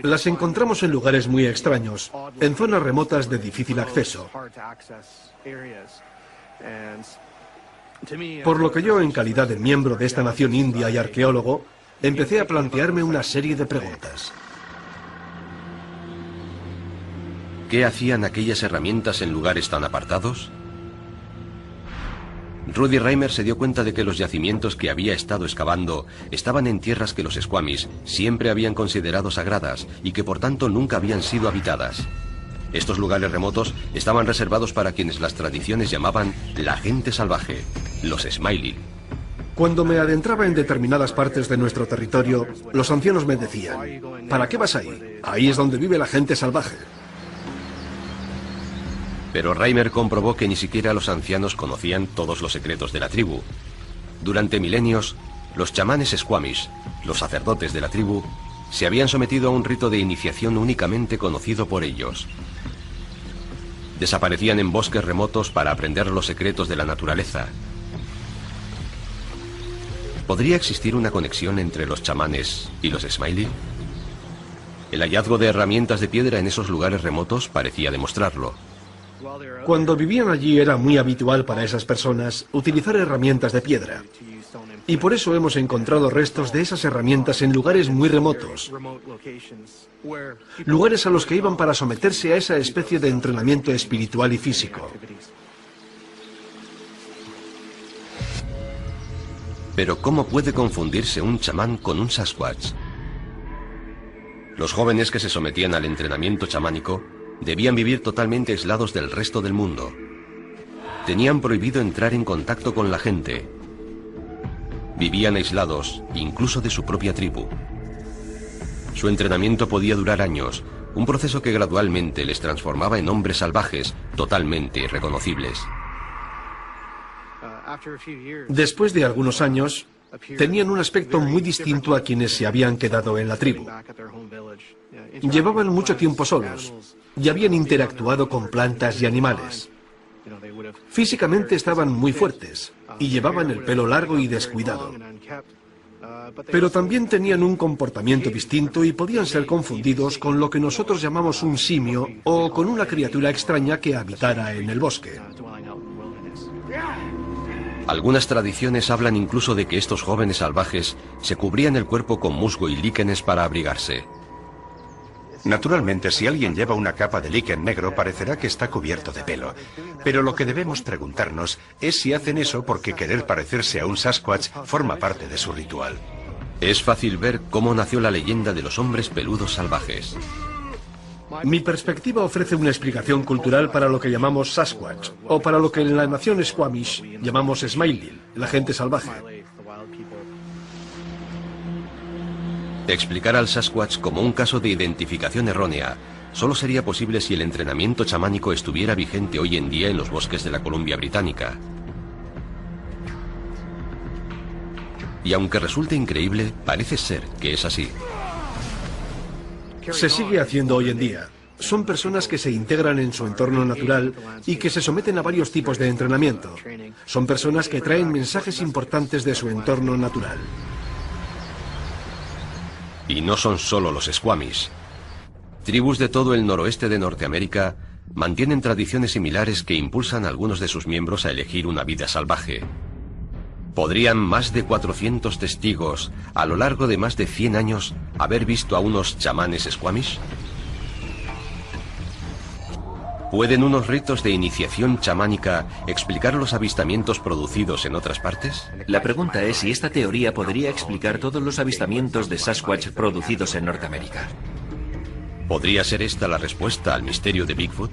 Las encontramos en lugares muy extraños, en zonas remotas de difícil acceso. Por lo que yo, en calidad de miembro de esta nación india y arqueólogo, empecé a plantearme una serie de preguntas. ¿Qué hacían aquellas herramientas en lugares tan apartados? Rudy Reimer se dio cuenta de que los yacimientos que había estado excavando estaban en tierras que los Squamish siempre habían considerado sagradas y que por tanto nunca habían sido habitadas. Estos lugares remotos estaban reservados para quienes las tradiciones llamaban la gente salvaje, los Smiley. Cuando me adentraba en determinadas partes de nuestro territorio, los ancianos me decían: ¿para qué vas ahí? Ahí es donde vive la gente salvaje. Pero Reimer comprobó que ni siquiera los ancianos conocían todos los secretos de la tribu. Durante milenios, los chamanes Squamish, los sacerdotes de la tribu, se habían sometido a un rito de iniciación únicamente conocido por ellos. Desaparecían en bosques remotos para aprender los secretos de la naturaleza. ¿Podría existir una conexión entre los chamanes y los Smiley? El hallazgo de herramientas de piedra en esos lugares remotos parecía demostrarlo. Cuando vivían allí era muy habitual para esas personas utilizar herramientas de piedra. Y por eso hemos encontrado restos de esas herramientas en lugares muy remotos. Lugares a los que iban para someterse a esa especie de entrenamiento espiritual y físico. Pero ¿cómo puede confundirse un chamán con un Sasquatch? Los jóvenes que se sometían al entrenamiento chamánico debían vivir totalmente aislados del resto del mundo. Tenían prohibido entrar en contacto con la gente. Vivían aislados, incluso de su propia tribu. Su entrenamiento podía durar años, un proceso que gradualmente les transformaba en hombres salvajes, totalmente irreconocibles. Después de algunos años, tenían un aspecto muy distinto a quienes se habían quedado en la tribu. Llevaban mucho tiempo solos y habían interactuado con plantas y animales. Físicamente estaban muy fuertes y llevaban el pelo largo y descuidado. Pero también tenían un comportamiento distinto y podían ser confundidos con lo que nosotros llamamos un simio o con una criatura extraña que habitara en el bosque. Algunas tradiciones hablan incluso de que estos jóvenes salvajes se cubrían el cuerpo con musgo y líquenes para abrigarse. Naturalmente, si alguien lleva una capa de líquen negro, parecerá que está cubierto de pelo. Pero lo que debemos preguntarnos es si hacen eso porque querer parecerse a un Sasquatch forma parte de su ritual. Es fácil ver cómo nació la leyenda de los hombres peludos salvajes. Mi perspectiva ofrece una explicación cultural para lo que llamamos Sasquatch, o para lo que en la nación Squamish llamamos Smiley, la gente salvaje. Explicar al Sasquatch como un caso de identificación errónea solo sería posible si el entrenamiento chamánico estuviera vigente hoy en día en los bosques de la Columbia Británica. Y aunque resulte increíble, parece ser que es así. Se sigue haciendo hoy en día. Son personas que se integran en su entorno natural y que se someten a varios tipos de entrenamiento. Son personas que traen mensajes importantes de su entorno natural. Y no son solo los Squamish. Tribus de todo el noroeste de Norteamérica mantienen tradiciones similares que impulsan a algunos de sus miembros a elegir una vida salvaje. ¿Podrían más de 400 testigos, a lo largo de más de 100 años, haber visto a unos chamanes Squamish? ¿Pueden unos ritos de iniciación chamánica explicar los avistamientos producidos en otras partes? La pregunta es si esta teoría podría explicar todos los avistamientos de Sasquatch producidos en Norteamérica. ¿Podría ser esta la respuesta al misterio de Bigfoot?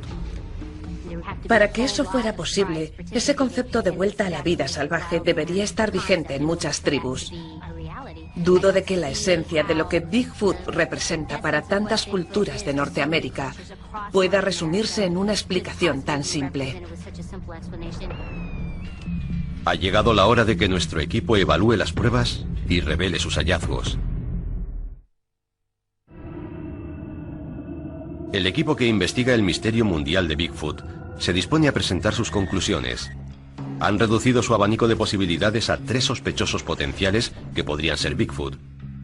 Para que eso fuera posible, ese concepto de vuelta a la vida salvaje debería estar vigente en muchas tribus. Dudo de que la esencia de lo que Bigfoot representa para tantas culturas de Norteamérica pueda resumirse en una explicación tan simple. Ha llegado la hora de que nuestro equipo evalúe las pruebas y revele sus hallazgos. El equipo que investiga el misterio mundial de Bigfoot se dispone a presentar sus conclusiones. Han reducido su abanico de posibilidades a 3 sospechosos potenciales que podrían ser Bigfoot,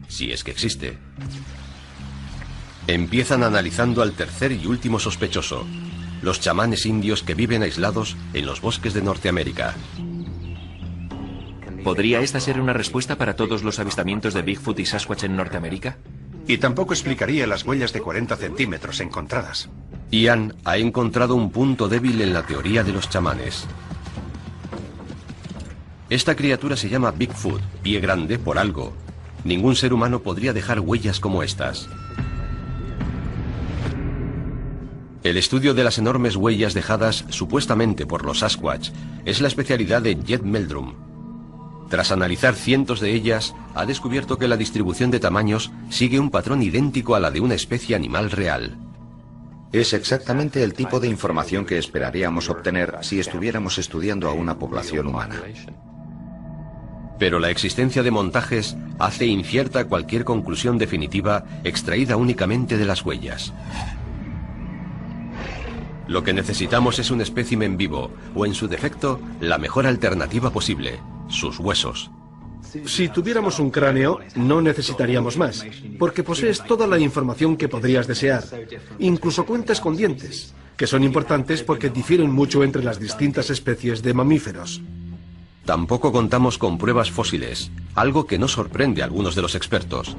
si es que existe. Empiezan analizando al tercer y último sospechoso, los chamanes indios que viven aislados en los bosques de Norteamérica. ¿Podría esta ser una respuesta para todos los avistamientos de Bigfoot y Sasquatch en Norteamérica? Y tampoco explicaría las huellas de 40 centímetros encontradas. Ian ha encontrado un punto débil en la teoría de los chamanes. Esta criatura se llama Bigfoot, pie grande por algo. Ningún ser humano podría dejar huellas como estas. El estudio de las enormes huellas dejadas supuestamente por los Sasquatch es la especialidad de Jed Meldrum. Tras analizar cientos de ellas, ha descubierto que la distribución de tamaños sigue un patrón idéntico a la de una especie animal real. Es exactamente el tipo de información que esperaríamos obtener si estuviéramos estudiando a una población humana. Pero la existencia de montajes hace incierta cualquier conclusión definitiva extraída únicamente de las huellas. Lo que necesitamos es un espécimen vivo, o en su defecto, la mejor alternativa posible, sus huesos. Si tuviéramos un cráneo, no necesitaríamos más, porque posees toda la información que podrías desear, incluso cuentas con dientes, que son importantes porque difieren mucho entre las distintas especies de mamíferos. Tampoco contamos con pruebas fósiles, algo que no sorprende a algunos de los expertos.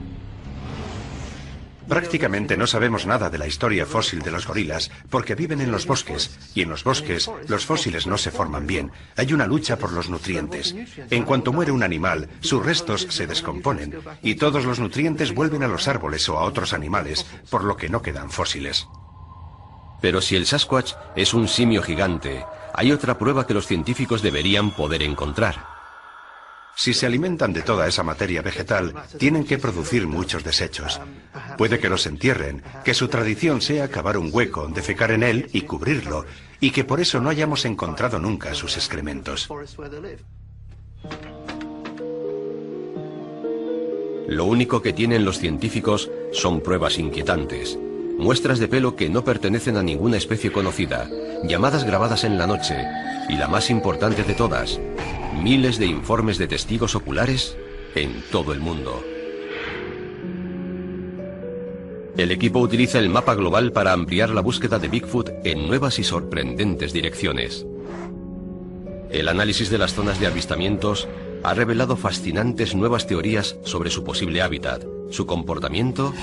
Prácticamente no sabemos nada de la historia fósil de los gorilas porque viven en los bosques, y en los bosques los fósiles no se forman bien. Hay una lucha por los nutrientes. En cuanto muere un animal, sus restos se descomponen y todos los nutrientes vuelven a los árboles o a otros animales, por lo que no quedan fósiles. Pero si el Sasquatch es un simio gigante, hay otra prueba que los científicos deberían poder encontrar. Si se alimentan de toda esa materia vegetal, tienen que producir muchos desechos. Puede que los entierren, que su tradición sea cavar un hueco, defecar en él y cubrirlo, y que por eso no hayamos encontrado nunca sus excrementos. Lo único que tienen los científicos son pruebas inquietantes. Muestras de pelo que no pertenecen a ninguna especie conocida, llamadas grabadas en la noche, y la más importante de todas, miles de informes de testigos oculares en todo el mundo. El equipo utiliza el mapa global para ampliar la búsqueda de Bigfoot en nuevas y sorprendentes direcciones. El análisis de las zonas de avistamientos ha revelado fascinantes nuevas teorías sobre su posible hábitat, su comportamiento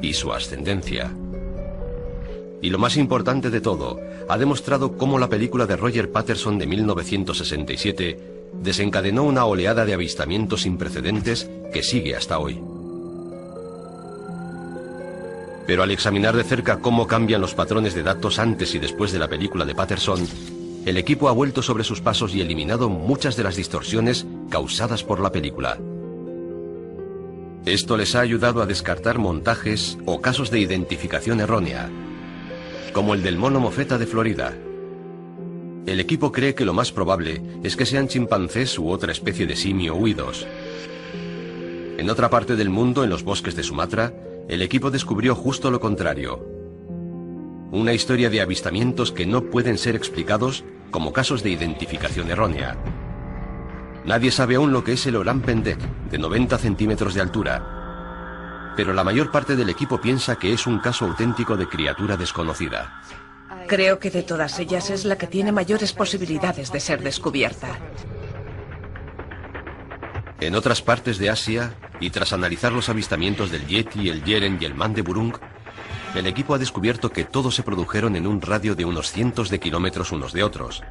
y su ascendencia. Y lo más importante de todo, ha demostrado cómo la película de Roger Patterson de 1967 desencadenó una oleada de avistamientos sin precedentes que sigue hasta hoy. Pero al examinar de cerca cómo cambian los patrones de datos antes y después de la película de Patterson, el equipo ha vuelto sobre sus pasos y eliminado muchas de las distorsiones causadas por la película. Esto les ha ayudado a descartar montajes o casos de identificación errónea, como el del mono mofeta de Florida. El equipo cree que lo más probable es que sean chimpancés u otra especie de simio huidos. En otra parte del mundo, en los bosques de Sumatra, el equipo descubrió justo lo contrario. Una historia de avistamientos que no pueden ser explicados como casos de identificación errónea. Nadie sabe aún lo que es el Orang Pendek, de 90 centímetros de altura. Pero la mayor parte del equipo piensa que es un caso auténtico de criatura desconocida. Creo que de todas ellas es la que tiene mayores posibilidades de ser descubierta. En otras partes de Asia, y tras analizar los avistamientos del Yeti, el Yeren y el Man de Burung, el equipo ha descubierto que todos se produjeron en un radio de unos cientos de kilómetros unos de otros.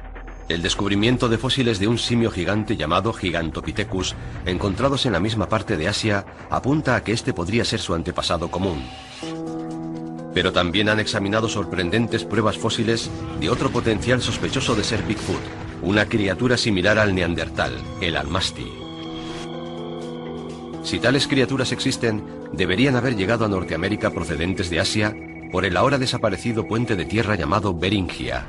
El descubrimiento de fósiles de un simio gigante llamado Gigantopithecus, encontrados en la misma parte de Asia, apunta a que este podría ser su antepasado común. Pero también han examinado sorprendentes pruebas fósiles de otro potencial sospechoso de ser Bigfoot, una criatura similar al neandertal, el almasti. Si tales criaturas existen, deberían haber llegado a Norteamérica procedentes de Asia por el ahora desaparecido puente de tierra llamado Beringia.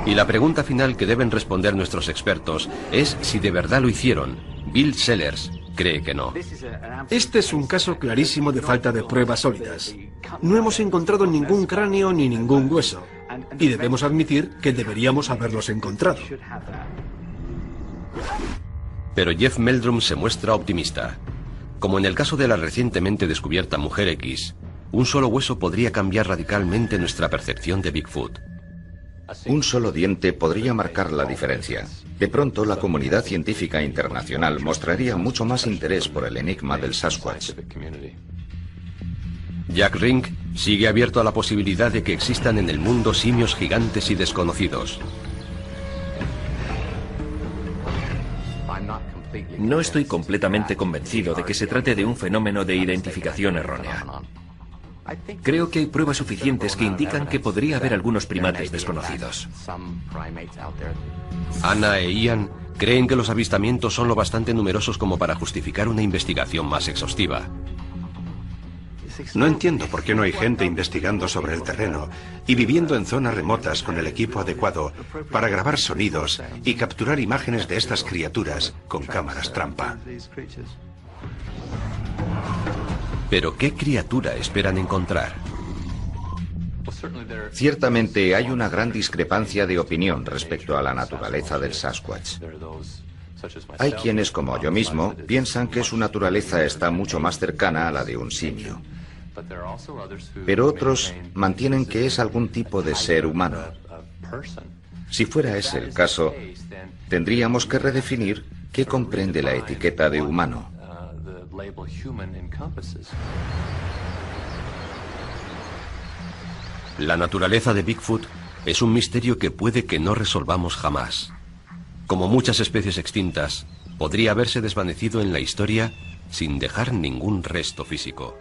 Y la pregunta final que deben responder nuestros expertos es si de verdad lo hicieron. Bill Sellers cree que no. Este es un caso clarísimo de falta de pruebas sólidas. No hemos encontrado ningún cráneo ni ningún hueso, y debemos admitir que deberíamos haberlos encontrado. Pero Jeff Meldrum se muestra optimista. Como en el caso de la recientemente descubierta Mujer X, un solo hueso podría cambiar radicalmente nuestra percepción de Bigfoot. Un solo diente podría marcar la diferencia. De pronto, la comunidad científica internacional mostraría mucho más interés por el enigma del Sasquatch. Jack Rink sigue abierto a la posibilidad de que existan en el mundo simios gigantes y desconocidos. No estoy completamente convencido de que se trate de un fenómeno de identificación errónea. Creo que hay pruebas suficientes que indican que podría haber algunos primates desconocidos. Anna e Ian creen que los avistamientos son lo bastante numerosos como para justificar una investigación más exhaustiva. No entiendo por qué no hay gente investigando sobre el terreno y viviendo en zonas remotas con el equipo adecuado para grabar sonidos y capturar imágenes de estas criaturas con cámaras trampa. ¿Pero qué criatura esperan encontrar? Ciertamente hay una gran discrepancia de opinión respecto a la naturaleza del Sasquatch. Hay quienes, como yo mismo, piensan que su naturaleza está mucho más cercana a la de un simio. Pero otros mantienen que es algún tipo de ser humano. Si fuera ese el caso, tendríamos que redefinir qué comprende la etiqueta de humano. La naturaleza de Bigfoot es un misterio que puede que no resolvamos jamás. Como muchas especies extintas, podría haberse desvanecido en la historia sin dejar ningún resto físico.